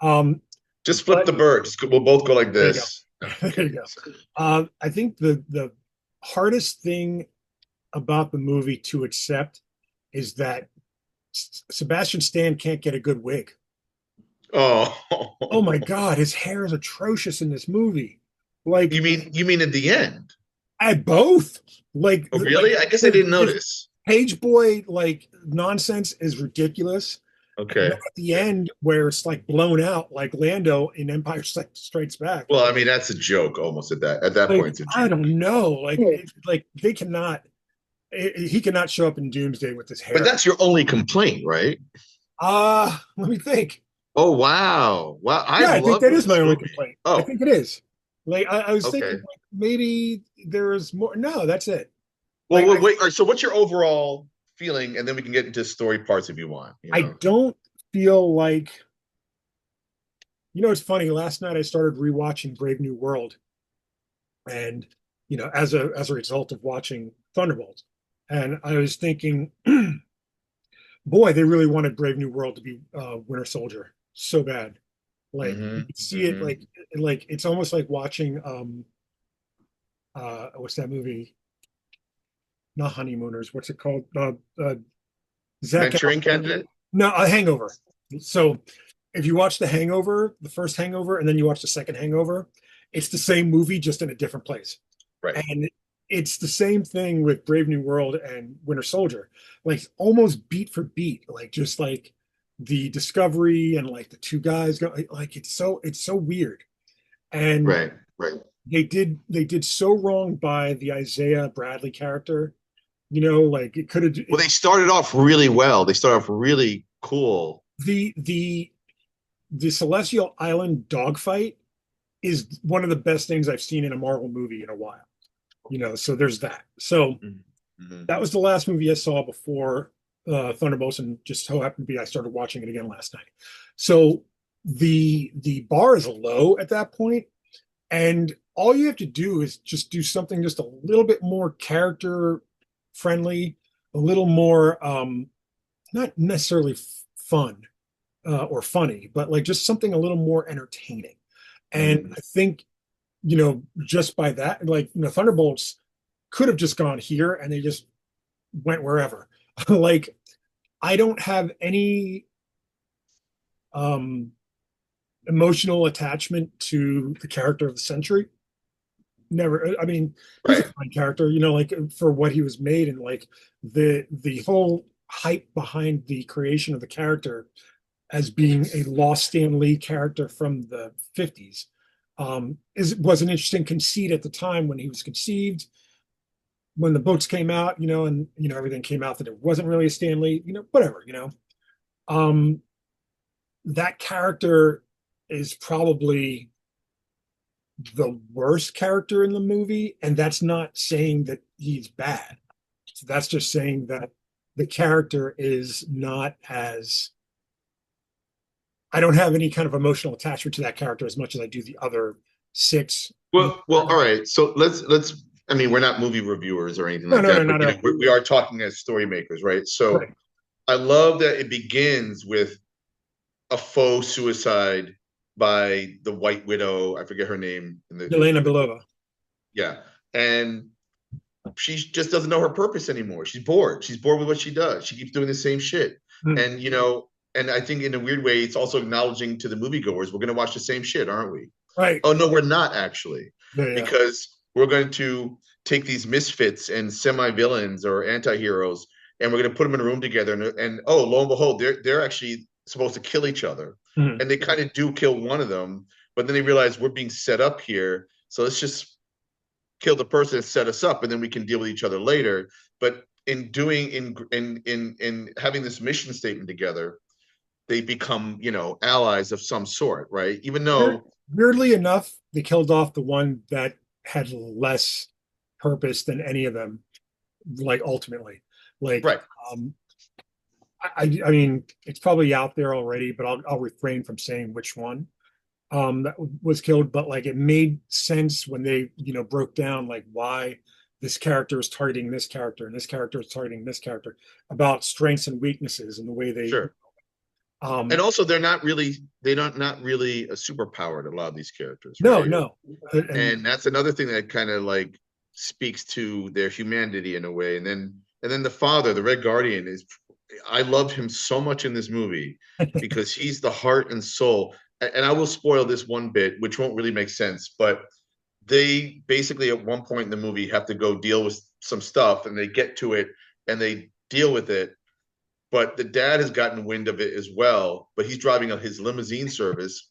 Um, Just flip but the bird. We'll both go like there you go. this. There Okay. you go. I think the hardest thing about the movie to accept is that Sebastian Stan can't get a good wig. Oh my Oh, God, his hair is atrocious in this movie. Like you mean at the end? at both, Oh, like really? I guess I his, didn't his notice. page boy like nonsense is ridiculous. And then Okay. at the end, where it's like blown out, like Lando in Empire Strikes Back. Well, I mean, that's a joke almost at that point. Like It's a I joke. don't know, like they cannot. He cannot show up in Doomsday with his But hair. that's your only complaint, right? Let me think. Oh, wow. Wow. I Yeah, I think love that is this my only movie. complaint. I Oh, think it is. Like I was thinking, okay. like maybe there's more. No, that's it. Well, Like wait, wait. All right, so what's your overall feeling? And then we can get into story parts if you want, I don't feel like it's funny. Last night I started rewatching Brave New World, and as a result of watching Thunderbolts, and I was thinking, boy, they really wanted Brave New World to be Winter Soldier so bad. Like you Mm-hmm. could see it, Mm-hmm. like it's almost like watching what's that movie? Not Honeymooners. What's it called? Zach Manchurian Efron. Candidate? No, a Hangover. So if you watch The Hangover, the first Hangover, and then you watch the second Hangover, it's the same movie just in a different place. Right. And it's the same thing with Brave New World and Winter Soldier, like almost beat for beat, like just like the discovery and like the two guys go like it's so weird. And Right. Right. they did so wrong by the Isaiah Bradley character. Like it could have Well, they started off really well. They started off really cool. the Celestial Island dogfight is one of the best things I've seen in a Marvel movie in a while. So there's that. So Mm-hmm. that was the last movie I saw before Thunderbolts, and just so happened to be I started watching it again last night. So the bar is low at that point, and all you have to do is just do something just a little bit more character friendly, a little more not necessarily fun or funny, but like just something a little more entertaining. And Mm-hmm. I think just by that, like Thunderbolts could have just gone here and they just went wherever. Like I don't have any um emotional attachment to the character of the century. Never. I mean, he's a Right. fine character, like for what he was made, and like the whole hype behind the creation of the character as being a lost Stan Lee character from the 50s was an interesting conceit at the time when he was conceived, when the books came out, and everything came out that it wasn't really a Stan Lee, whatever. Um, that character is probably the worst character in the movie, and that's not saying that he's bad. That's just saying that the character is not as I don't have any kind of emotional attachment to that character as much as I do the other six. Well, all right. So let's. I mean, we're not movie reviewers or anything No, like no, no, that, but not at all. we are talking as story makers, right? So Right. I love that it begins with a faux suicide by the White Widow. I forget her name in the Yelena Belova. yeah, and she just doesn't know her purpose anymore. She's bored. She's bored with what she does. She keeps doing the same shit, Hmm. and and I think in a weird way, it's also acknowledging to the moviegoers, we're going to watch the same shit, aren't we? Right. Oh no, we're not actually, Yeah, yeah. because we're going to take these misfits and semi-villains or anti-heroes, and we're going to put them in a room together, and oh, lo and behold, they're actually supposed to kill each other, Hmm. and they kind of do kill one of them, but then they realize we're being set up here, so let's just kill the person that set us up, and then we can deal with each other later. But in doing in having this mission statement together, they become allies of some sort, right? Even though Weirdly enough, they killed off the one that had less purpose than any of them. Like ultimately, like right. I mean, it's probably out there already, but I'll refrain from saying which one that was killed. But like, it made sense when they broke down like why this character is targeting this character, and this character is targeting this character, about strengths and weaknesses and the way they. Sure. And Um, also, they're not really a super powered. A lot of these characters, no, right? no, and And that's another thing that kind of like speaks to their humanity in a way. And then the father, the Red Guardian, is I loved him so much in this movie because he's the heart and soul. And I will spoil this one bit, which won't really make sense, but they basically at one point in the movie have to go deal with some stuff, and they get to it and they deal with it, but the dad has gotten wind of it as well. But he's driving his limousine service,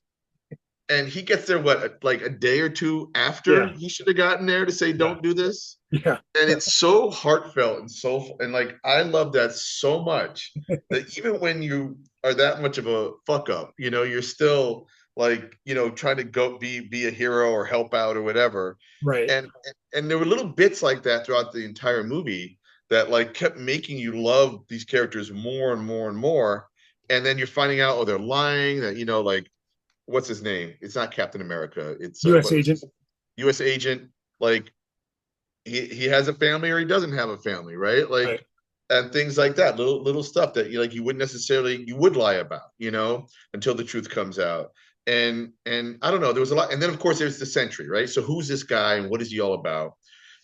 and he gets there what like a day or two after yeah, he should have gotten there to say yeah, don't do this. yeah, And it's so heartfelt and so and like I love that so much that even when you are that much of a fuck up, you're still like trying to go be a hero or help out or whatever. right, And there were little bits like that throughout the entire movie that like kept making you love these characters more and more and more. And then you're finding out, oh, they're lying, that like what's his name? It's not Captain America. It's U.S. what was agent, his U.S. agent. Like he has a family or he doesn't have a family, right? right, Like and things like that, little stuff that you wouldn't necessarily you would lie about, until the truth comes out. And I don't know, there was a lot. And then of course there's the Sentry, right? So who's this guy and what is he all about?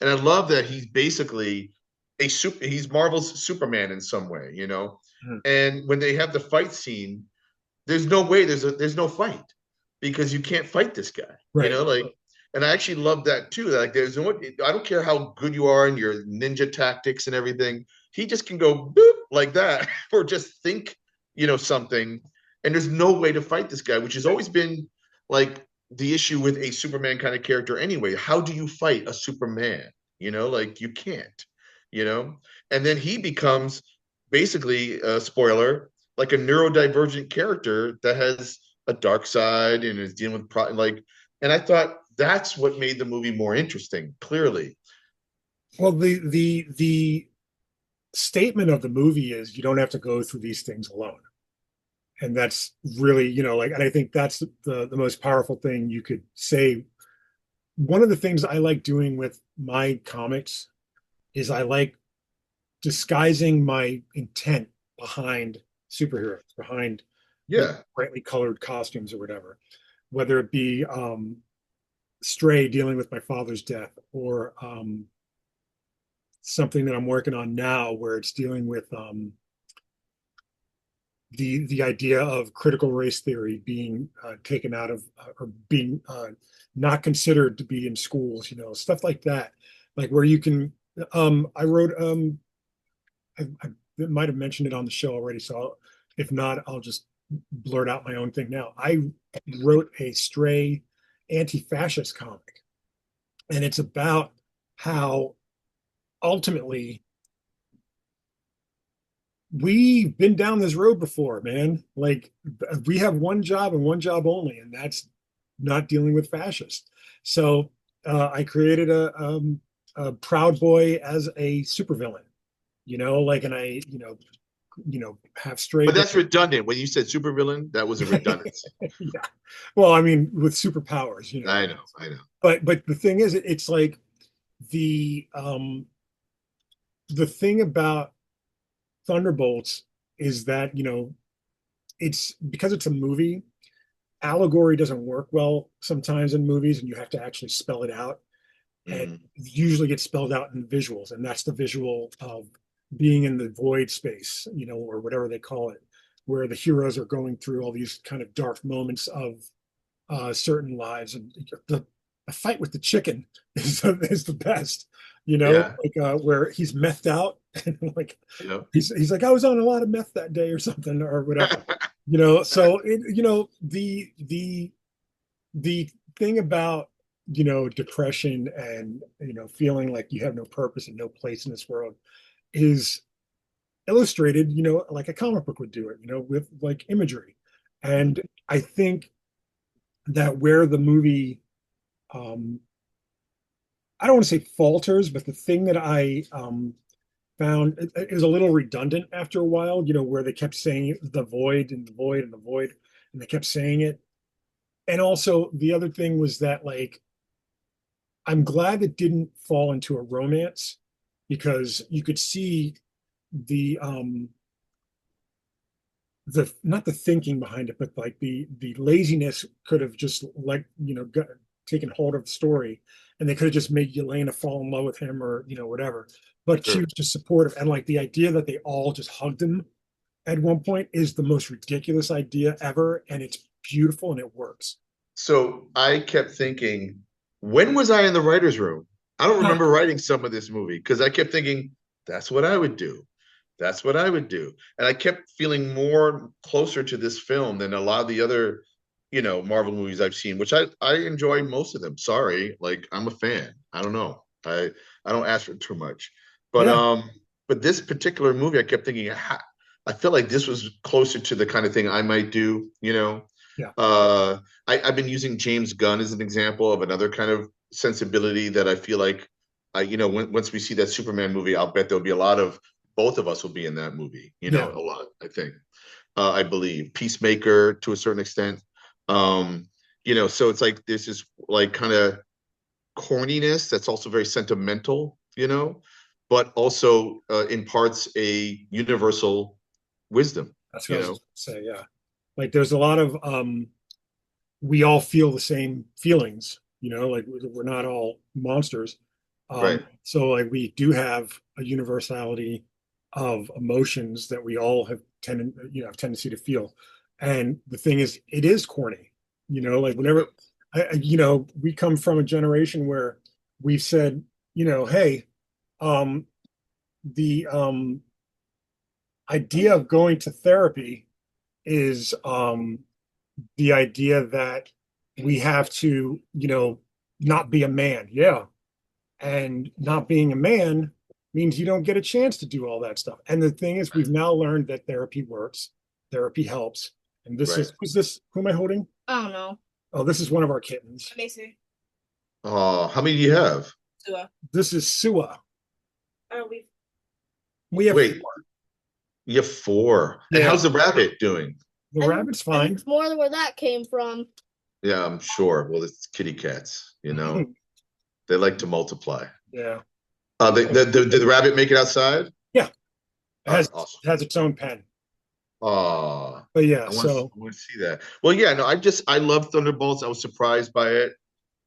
And I love that he's basically he's Marvel's Superman in some way. mhm, And when they have the fight scene, there's no way there's no fight because you can't fight this guy. right, Like, and I actually love that too. Like, there's no, I don't care how good you are in your ninja tactics and everything. He just can go boop like that, or just think, something, and there's no way to fight this guy, which has always been like the issue with a Superman kind of character anyway. How do you fight a Superman? Like you can't. You know, and then he becomes basically a spoiler, like a neurodivergent character that has a dark side and is dealing with like. And I thought that's what made the movie more interesting. Clearly, well, the statement of the movie is you don't have to go through these things alone. And that's really, like, and I think that's the most powerful thing you could say. One of the things I like doing with my comics is I like disguising my intent behind superheroes, behind yeah, brightly colored costumes or whatever, whether it be Stray dealing with my father's death, or something that I'm working on now where it's dealing with the idea of critical race theory being taken out of or being not considered to be in schools, stuff like that, like where you can. I wrote. I might have mentioned it on the show already, so if not, I'll just blurt out my own thing now. I wrote a Stray anti-fascist comic, and it's about how ultimately we've been down this road before, man. Like we have one job and one job only, and that's not dealing with fascists. So I created a Proud Boy as a supervillain, like, and I, have Stray. but that's redundant. When you said supervillain, that was a redundancy. Yeah. Well, I mean, with superpowers, I know. But the thing is, it's like the the thing about Thunderbolts is that, it's because it's a movie, allegory doesn't work well sometimes in movies, and you have to actually spell it out. And Mm, usually gets spelled out in visuals, and that's the visual of being in the void space, or whatever they call it, where the heroes are going through all these kind of dark moments of certain lives. And the fight with the chicken is the best, yeah, like where he's methed out and like yeah, he's like, I was on a lot of meth that day or something or whatever, so the thing about depression and feeling like you have no purpose and no place in this world is illustrated, like a comic book would do it, with like imagery. And I think that where the movie, I don't want to say falters, but the thing that I found it was a little redundant after a while, where they kept saying the void and the void and the void, and they kept saying it. And also the other thing was that, like, I'm glad it didn't fall into a romance because you could see the not the thinking behind it, but like the laziness could have just like taken hold of the story, and they could have just made Yelena fall in love with him or whatever. But she Sure. was just supportive, and like the idea that they all just hugged him at one point is the most ridiculous idea ever, and it's beautiful and it works. So I kept thinking, when was I in the writer's room? I don't remember writing some of this movie because I kept thinking, that's what I would do. That's what I would do. And I kept feeling more closer to this film than a lot of the other, Marvel movies I've seen, which I enjoy most of them. Sorry, like I'm a fan. I don't know. I don't ask for too much. But Yeah, but this particular movie, I kept thinking, I feel like this was closer to the kind of thing I might do. yeah, Uh, I've been using James Gunn as an example of another kind of sensibility that I feel like, once we see that Superman movie, I'll bet there'll be a lot of both of us will be in that movie. yeah. A lot. I think. I believe Peacemaker to a certain extent. So it's like there's this like kind of corniness that's also very sentimental, but also imparts a universal wisdom. That's what I You was know, just gonna say. Yeah, like there's a lot of we all feel the same feelings, like we're not all monsters. right, So like we do have a universality of emotions that we all have tendency to feel. And the thing is, it is corny, like whenever we come from a generation where we've said, hey, um, the idea of going to therapy is the idea that we have to, not be a man. Yeah. And not being a man means you don't get a chance to do all that stuff. And the thing is, we've now learned that therapy works, therapy helps. And right. who's this? Who am I holding? I don't know. Oh, this is one of our kittens. Macy. Oh, how many do you have? Sua. This is Sua. Oh, we. We have Wait, you have four. And Yeah, how's the rabbit doing? the rabbit's fine. It's more than where that came from. Yeah, I'm sure. Well, it's kitty cats. They like to multiply. Yeah. Did the rabbit make it outside? Yeah. It All right, has awesome. it has its own pen. Oh, But yeah, I want to see that. Well, yeah, no, I love Thunderbolts. I was surprised by it.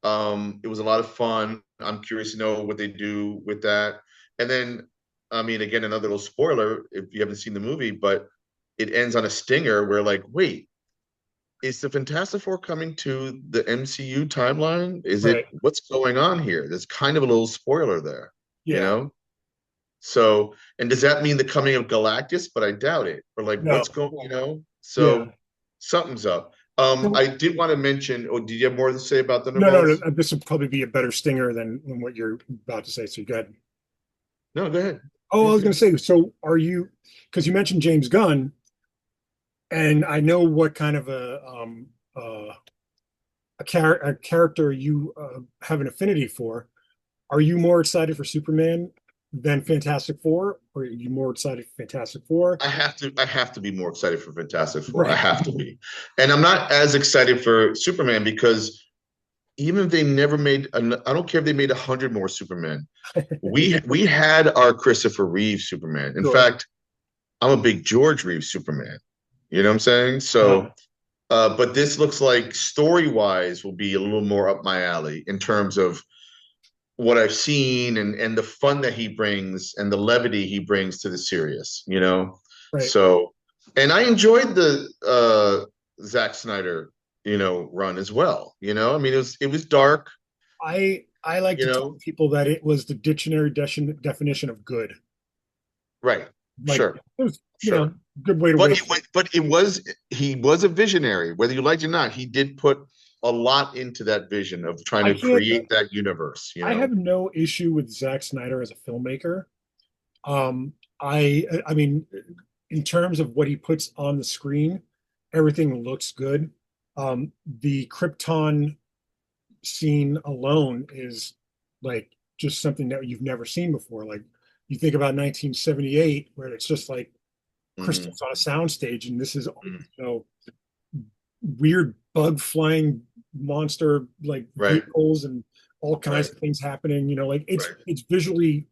It was a lot of fun. I'm curious to know what they do with that. And then, I mean, again, another little spoiler if you haven't seen the movie, but it ends on a stinger where, like, wait, is the Fantastic Four coming to the MCU timeline? right. What's going on here? There's kind of a little spoiler there, you Yeah. know? So, and does that mean the coming of Galactus? But I doubt it. Or like, No. what's going? Yeah. So something's up. No, I did want to mention, did you have more to say about no. Thunderbolts? This would probably be a better stinger than what you're about to say. So you go ahead. No, go ahead. Oh, I You're was going to good. say, so are you, because you mentioned James Gunn, and I know what kind of a character you have an affinity for. Are you more excited for Superman than Fantastic Four, or are you more excited for Fantastic Four? I have to be more excited for Fantastic Four. I Right. have to be. And I'm not as excited for Superman because even if they never made, I don't care if they made 100 more Superman. We had our Christopher Reeve Superman. In Sure. fact, I'm a big George Reeve Superman. You know what I'm saying? Uh, So, but this looks like story wise will be a little more up my alley in terms of what I've seen and the fun that he brings and the levity he brings to the serious. right. So, and I enjoyed the Zack Snyder, run as well. I mean, it was dark. I like You to tell know, people that it was the dictionary definition of good. right? Like Sure, it was, sure. good way to But wait. he was a visionary, whether you liked it or not. He did put a lot into that vision of trying I to can't. create that universe. I have no issue with Zack Snyder as a filmmaker. I mean, in terms of what he puts on the screen, everything looks good. The Krypton scene alone is like just something that you've never seen before. Like you think about 1978, where it's just like Mhm, crystals on a soundstage, and this is mhm. weird bug flying monster like Right. vehicles and all kinds Right. of things happening. Like Right. it's visually.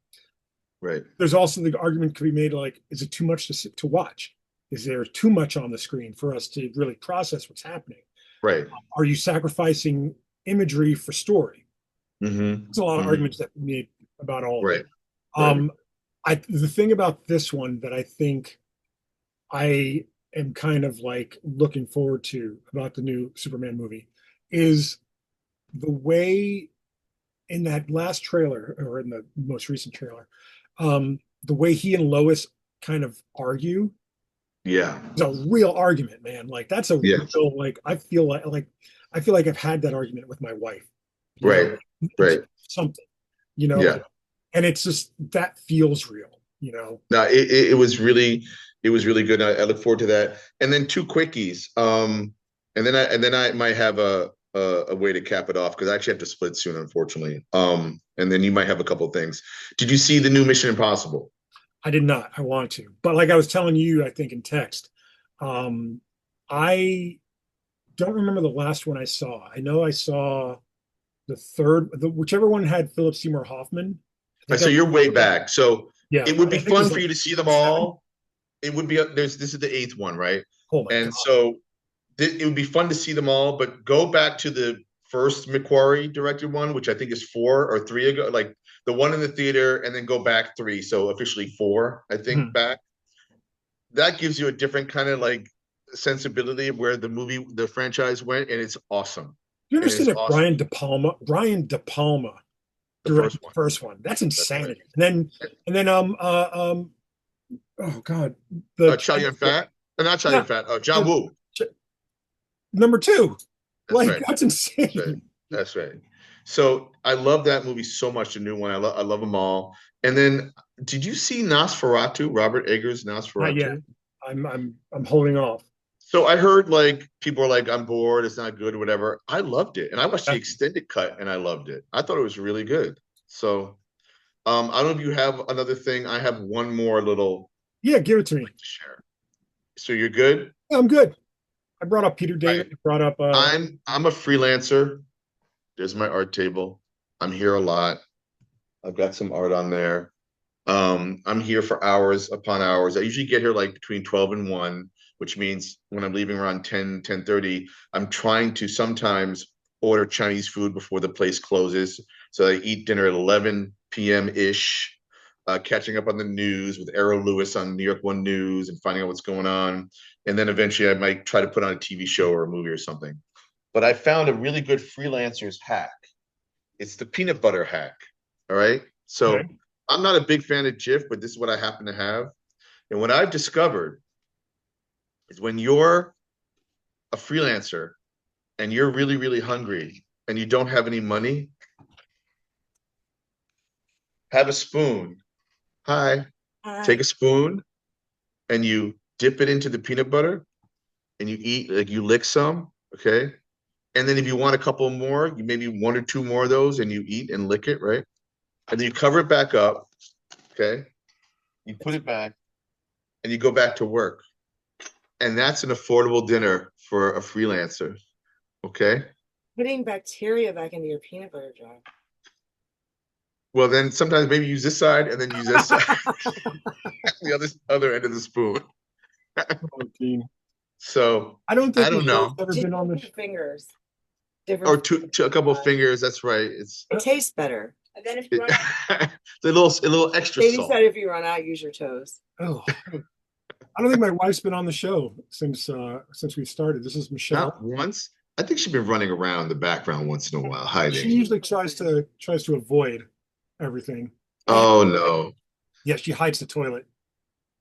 Right. There's also the argument could be made like, is it too much to watch? Is there too much on the screen for us to really process what's happening? Right. Are you sacrificing imagery for story? Mm-hmm. There's a lot of Mm-hmm. arguments that we made about all of Right. it. Right. The thing about this one that I think I am kind of like looking forward to about the new Superman movie is the way in that last trailer or in the most recent trailer, the way he and Lois kind of argue Yeah. is a real argument, man. Like that's a Yeah. real like I feel like I've had that argument with my wife, Right. it's Right. something, Yeah. and it's just that feels real. No, it was really good. I look forward to that. And then two quickies. And then I might have a way to cap it off because I actually have to split soon, unfortunately. And then you might have a couple of things. Did you see the new Mission Impossible? I did not. I want to, but like I was telling you, I think in text, um, I don't remember the last one I saw. I know I saw whichever one had Philip Seymour Hoffman. I think So that, you're way back. So yeah, it would be I think it fun was for like you to see them seven. all. It would be this is the eighth one, right? Oh my And God. so it would be fun to see them all, but go back to the first McQuarrie directed one, which I think is 4 or 3 ago, like the one in the theater, and then go back 3. So officially 4, I think, Mhm. back. That gives you a different kind of like sensibility of where the franchise went, and it's awesome. You And understand it's that awesome. Brian De Palma The first directed the one. first one? That's That's right. insanity. And then oh God, the Chow Yun Fat, not Chow Yun yeah, Fat. John the, Woo. number two. That's Like right. that's That's right. insane. That's right. So I love that movie so much. The new one, I love them all. And then, did you see Nosferatu? Robert Eggers' Not yet. Nosferatu. I'm holding off. So I heard like people are like, I'm bored, it's not good, whatever. I loved it, and I watched the Yeah, extended cut, and I loved it. I thought it was really good. So I don't know if you have another thing. I have one more little yeah, give it to me. like to share. So you're good. Yeah, I'm good. I brought up Peter All right. David. I brought up I'm a freelancer. There's my art table. I'm here a lot. I've got some art on there. I'm here for hours upon hours. I usually get here like between 12 and 1, which means when I'm leaving around 10:30, I'm trying to sometimes order Chinese food before the place closes. So I eat dinner at 11 p.m. ish, catching up on the news with Errol Lewis on New York One News and finding out what's going on. And then eventually I might try to put on a TV show or a movie or something. But I found a really good freelancer's hack. It's the peanut butter hack. All right. okay. So I'm not a big fan of Jif, but this is what I happen to have. And what I've discovered is when you're a freelancer and you're really, really hungry and you don't have any money, have a spoon. Hi. Take a spoon and you dip it into the peanut butter and you eat, like you lick some. Okay. And then if you want a couple more, you maybe 1 or 2 more of those and you eat and lick it, right? And then you cover it back up. Okay. You put it back and you go back to work. And that's an affordable dinner for a freelancer. Okay. Putting bacteria back into your peanut butter jar. Well, then sometimes maybe use this side and then use this side, the other end of the spoon. Oh, Dean. So I don't I think don't Michelle's know. ever Just been on the two fingers. Or Different. a couple of fingers. That's right. It's It tastes better. And then if you run out, a little extra Katie salt. said if you run out, use your toes. Oh, I don't think my wife's been on the show since we started. This is Michelle. Not once. I think she's been running around the background once in a while, She hiding. usually tries to avoid everything. Oh no. Yeah, she hides the toilet.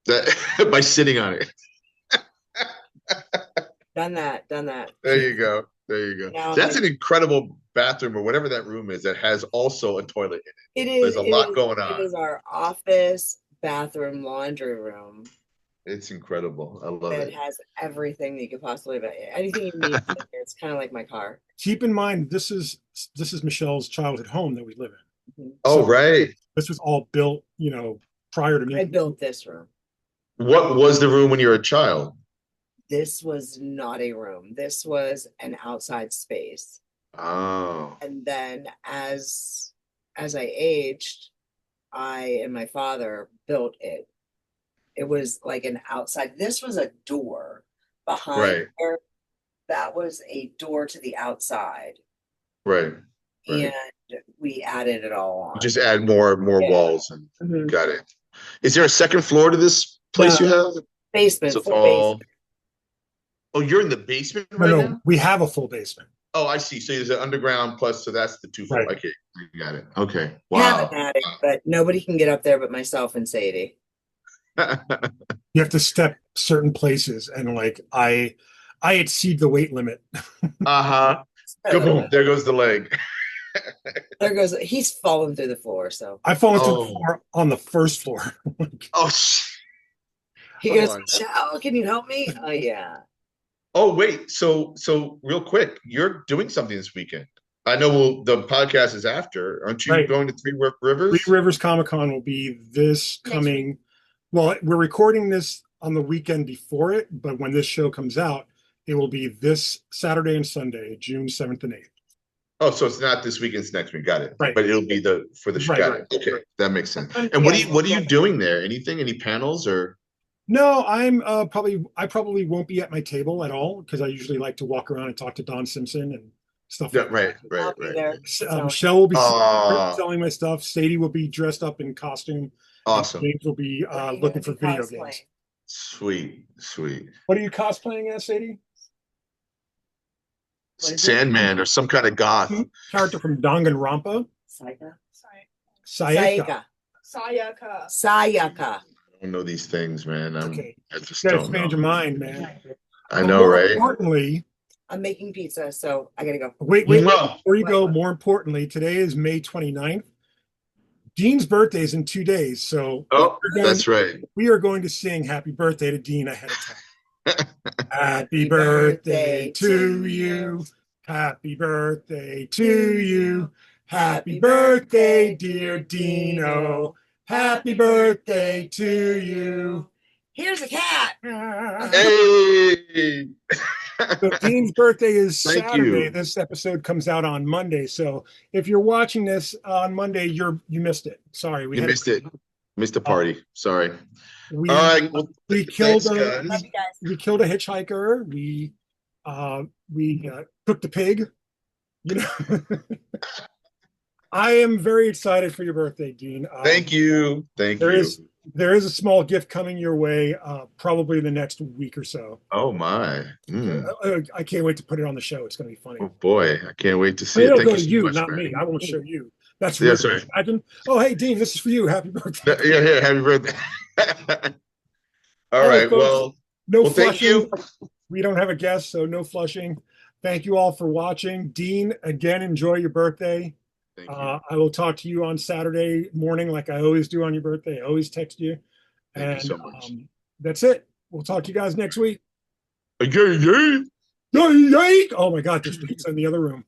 That by sitting on it. Done that. There you go. There you go. Now That's I'm an incredible bathroom or whatever that room is that has also a toilet in it. It is. There's a lot going It on. is our office, bathroom, laundry room It's incredible. I love that it. has everything that you could possibly buy. Anything you need. It's kind of like my car. Keep in mind, this is Michelle's childhood home that we live in. Mhm. Oh, So right. this was all built, prior to I me. built this room. What was the room when you were a child? This was not a room. This was an outside space. Oh, And then as I aged, I and my father built it. It was like an outside. This was a door behind right, there. That was a door to the outside. right, And right. we added it all You on. just add more Yeah. walls and Mhm. got it. Is there a second floor to this No, place you have? basement, So it's full all. basement. Oh, you're in the basement No, right no, now? we have a full basement. Oh, I see. So there's an underground plus, so that's the two floor. Right. Okay, I got it. Okay. We have an Wow. attic, but nobody can get up there but myself and Sadie. You have to step certain places, and like I exceed the weight limit. Uh-huh. Boom. There goes the leg. There goes, he's fallen through the floor. So I've fallen through the Oh. floor on the first floor. Oh, he Come goes, on. Michelle, can you help me? Oh, yeah. oh wait. So real quick, you're doing something this weekend. I know the podcast is after. Aren't you Right. going to Three Three Rivers? Rivers Comic Con will be this Next coming. Well, we're recording this on the weekend before it, but when this show comes out, it will be this Saturday and Sunday, June 7th and 8th. Oh, so it's not this weekend, it's next week. Got it. Right. But it'll be for the Right, got right, it. Okay, right. that makes sense. Yeah. And what are you doing there? Anything? Any panels or? No, I'm I probably won't be at my table at all because I usually like to walk around and talk to Don Simpson and stuff Yeah, like right, that. I'll right, be right. there. Michelle will be Oh, selling my stuff. Sadie will be dressed up in costume. awesome. James will be looking for video games. Sweet, sweet. What are you cosplaying as, Sadie? Sandman or some kind of goth. Character from Danganronpa? Sayaka. Sayaka. Sayaka. Sayaka. I don't know these things, man. Okay. I just You gotta don't know. expand your mind, man. I But know, more right? importantly, I'm making pizza, so I gotta go. wait, Mwah. before you go, What? more importantly, today is May 29th. Dean's birthday is in 2 days, so Oh, that's right. we are going to sing happy birthday to Dean ahead of time. Happy birthday to you. Happy birthday to you. Happy birthday, dear Dino. Happy birthday to you. Here's a cat. Hey. So Dean's birthday is Thank Saturday. you. This episode comes out on Monday. So if you're watching this on Monday, you missed it. Sorry, You missed it. Missed the party. Sorry. We, All right. Well, we thanks, killed guys. Love you guys. we killed a hitchhiker. We cooked a pig. You know, I am very excited for your birthday, Dean. Thank you. Thank There you. there is a small gift coming your way, probably in the next week or so. Oh my. I can't wait to put it on the show. It's going to be funny. Oh boy. I can't wait to see It'll it. go Thank to you so you, much, not man. me. I won't show you. That's Yeah, rude. sorry. Imagine. Oh, hey, Dean, this is for you. Happy birthday. Yeah, happy birthday. All right. folks, Well, no thank flushing. you. We don't have a guest, so no flushing. Thank you all for watching. Dean, again, enjoy your birthday. Thank you. I will talk to you on Saturday morning, like I always do on your birthday. I always text you. Thank you so much. That's it. We'll talk to you guys next week. Yeah, yeah. Yay! Oh my God, there's pizza in the other room.